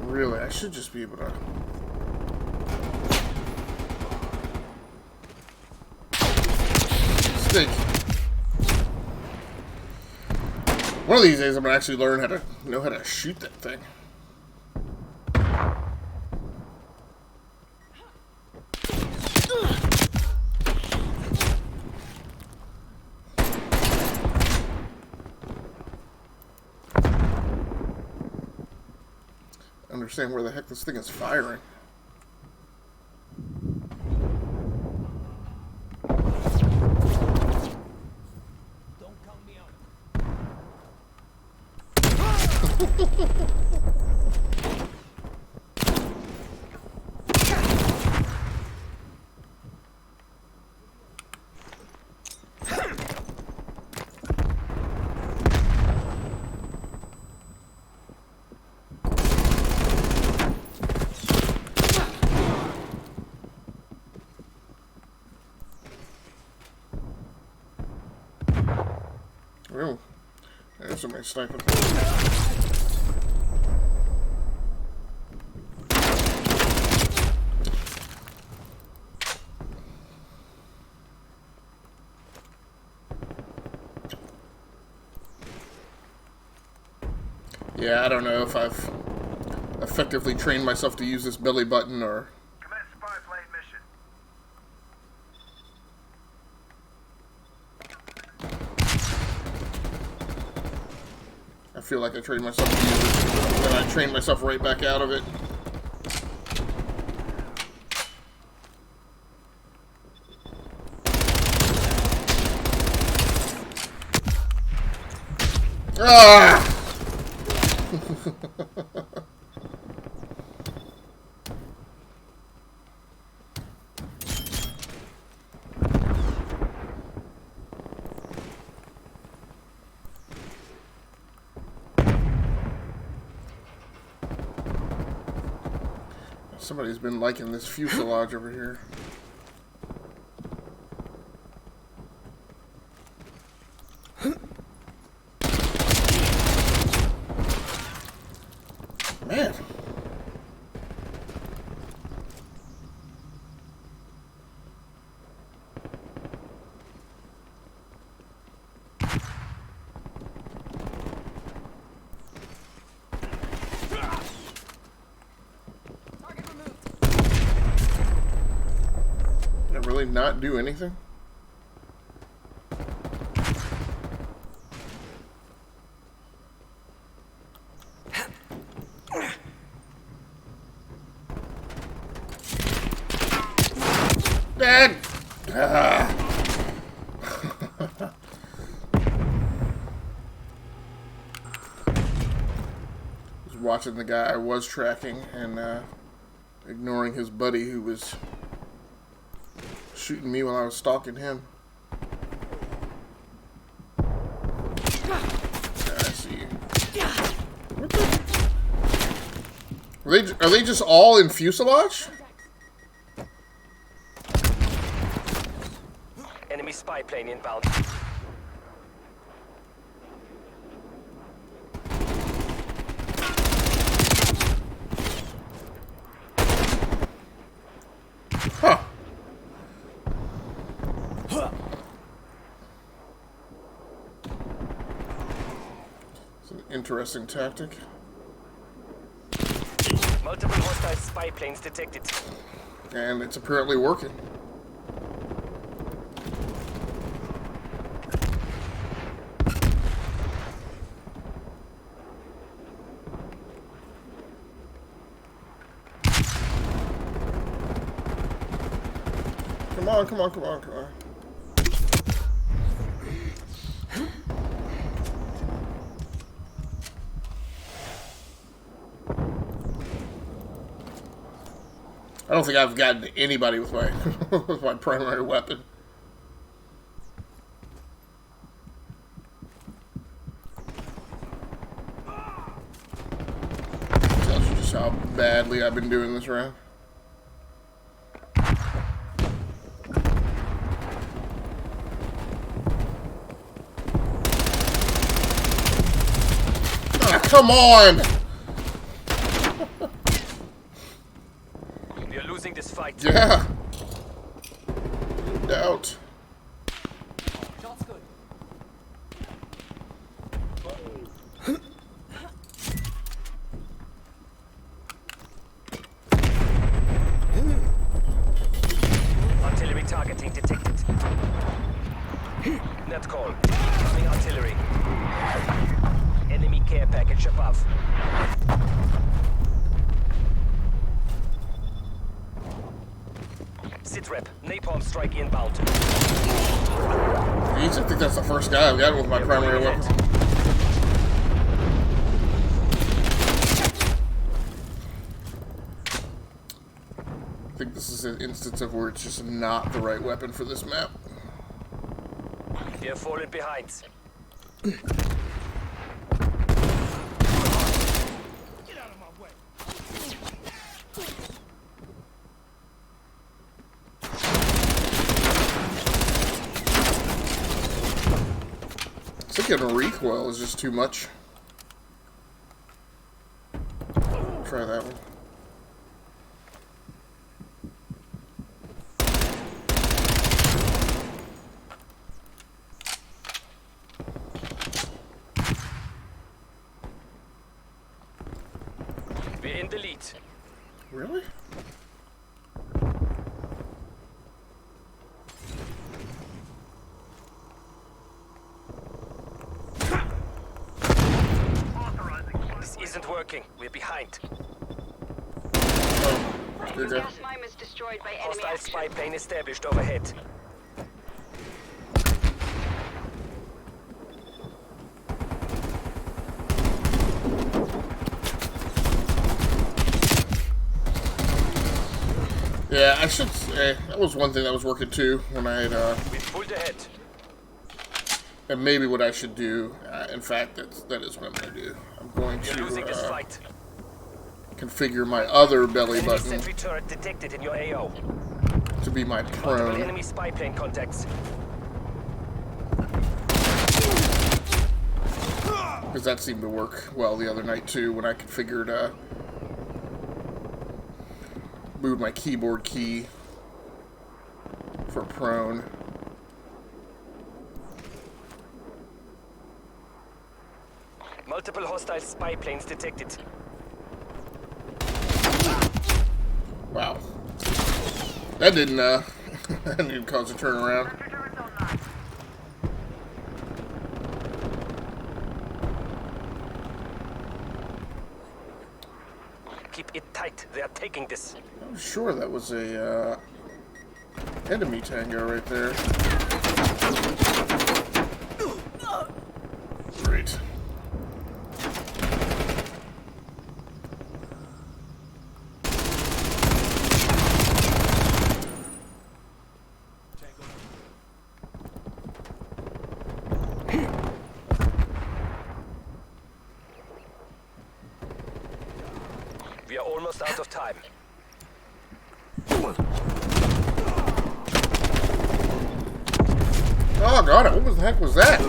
Really, I should just be able to... Stick. One of these days, I'm gonna actually learn how to shoot that thing. Understand where the heck this thing is firing. Don't count me out. Oh, there's somebody sniping. Yeah, I don't know if I've effectively trained myself to use this belly button or... Commence spy plane mission. I feel like I trained myself to use it, and I trained myself right back out of it. Ah! Somebody's been liking this fuselage over here. Man. Did I really not do anything? Dad! watching the guy I was tracking and ignoring his buddy who was shooting me while I was stalking him. Yeah, I see you. What the? Are they just all in fuselage? Enemy spy plane inbound. Huh. It's an interesting tactic. Multiple hostile spy planes detected. And it's apparently working. Come on, come on, come on, come on. I don't think I've gotten anybody with my with my primary weapon. Tells you just how badly I've been doing this round. Ah, come on! We are losing this fight. Yeah. No doubt. Shot's good. Artillery targeting detected. Net call. Incoming artillery. Enemy care package above. Sit rep. Napalm strike inbound. I think that's the first guy I've gotten with my primary weapon. I think this is an instance of where it's just not the right weapon for this map. We have fallen behind. Get out of my way. Thinking a recoil is just too much. Try that one. We're in the lead. Really? This isn't working. We're behind. Oh, here you go. Gas mine was destroyed by enemy Hostile action. spy plane established overhead. Yeah, I should say, that was one thing that was working too when I had, We pulled ahead. and maybe what I should do, in fact, that is what I'm going to do. I'm going We're losing this to fight. configure my other belly Enemy button sentry turret detected in your AO. to be my Multiple prone. enemy spy plane contacts. Because that seemed to work well the other night too when I configured, moved my keyboard key for prone. Multiple hostile spy planes detected. Wow. That didn't, that didn't cause a turnaround. Keep it tight. They are taking this. I'm sure that was a, enemy tango right there. Great. We are almost out of time. Oh, God, what the heck was that?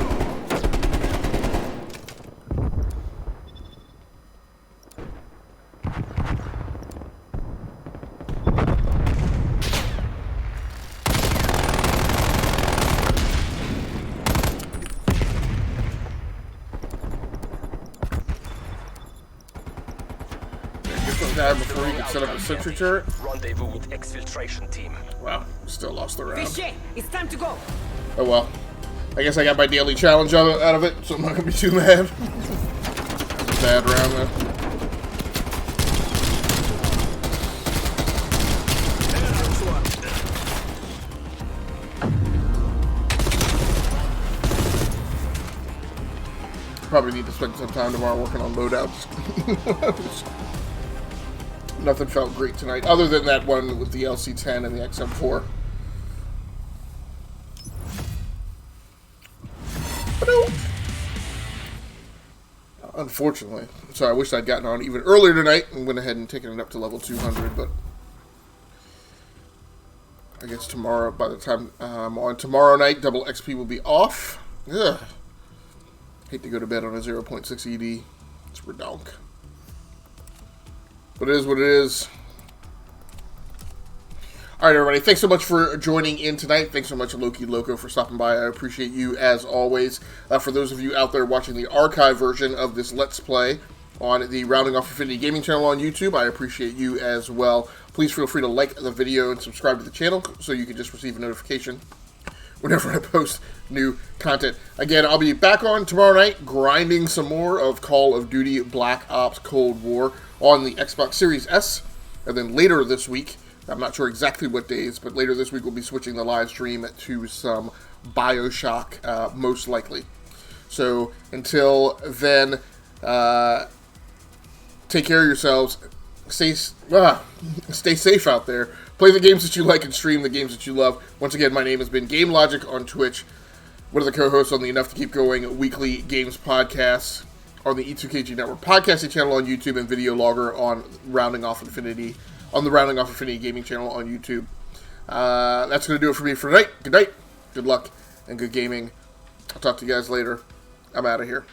Guy before he could set up a sentry turret. Rendezvous with exfiltration team. Wow, still lost the round. Vichy, it's time to go. Oh well. I guess I got my daily challenge out of it, so I'm not gonna be too mad. Bad round though. Probably need to spend some time tomorrow working on loadouts. Nothing felt great tonight, other than that one with the LC-10 and the XM4. Unfortunately. So I wish I'd gotten on even earlier tonight and went ahead and taken it up to level 200, but I guess tomorrow, by the time I'm on tomorrow night, double XP will be off. Ugh. Hate to go to bed on a 0.6 ED. It's redonk. But it is what it is. Alright, everybody. Thanks so much for joining in tonight. Thanks so much, Loki Loco, for stopping by. I appreciate you, as always. For those of you out there watching the archive version of this Let's Play on the Rounding Off Infinity Gaming channel on YouTube, I appreciate you as well. Please feel free to like the video and subscribe to the channel so you can just receive a notification whenever I post new content. Again, I'll be back on tomorrow night grinding some more of Call of Duty Black Ops Cold War on the Xbox Series S. And then later this week, I'm not sure exactly what days, but later this week we'll be switching the live stream to some BioShock, most likely. So until then, take care of yourselves. Stay safe out there. Play the games that you like and stream the games that you love. Once again, my name has been Game Logic on Twitch. One of the co-hosts on the Enough to Keep Going weekly games podcasts on the E2KG Network podcasting channel on YouTube, and video logger on Rounding Off Infinity on the Rounding Off Infinity Gaming channel on YouTube. That's going to do it for me for tonight. Good night, good luck, and good gaming. I'll talk to you guys later. I'm out of here.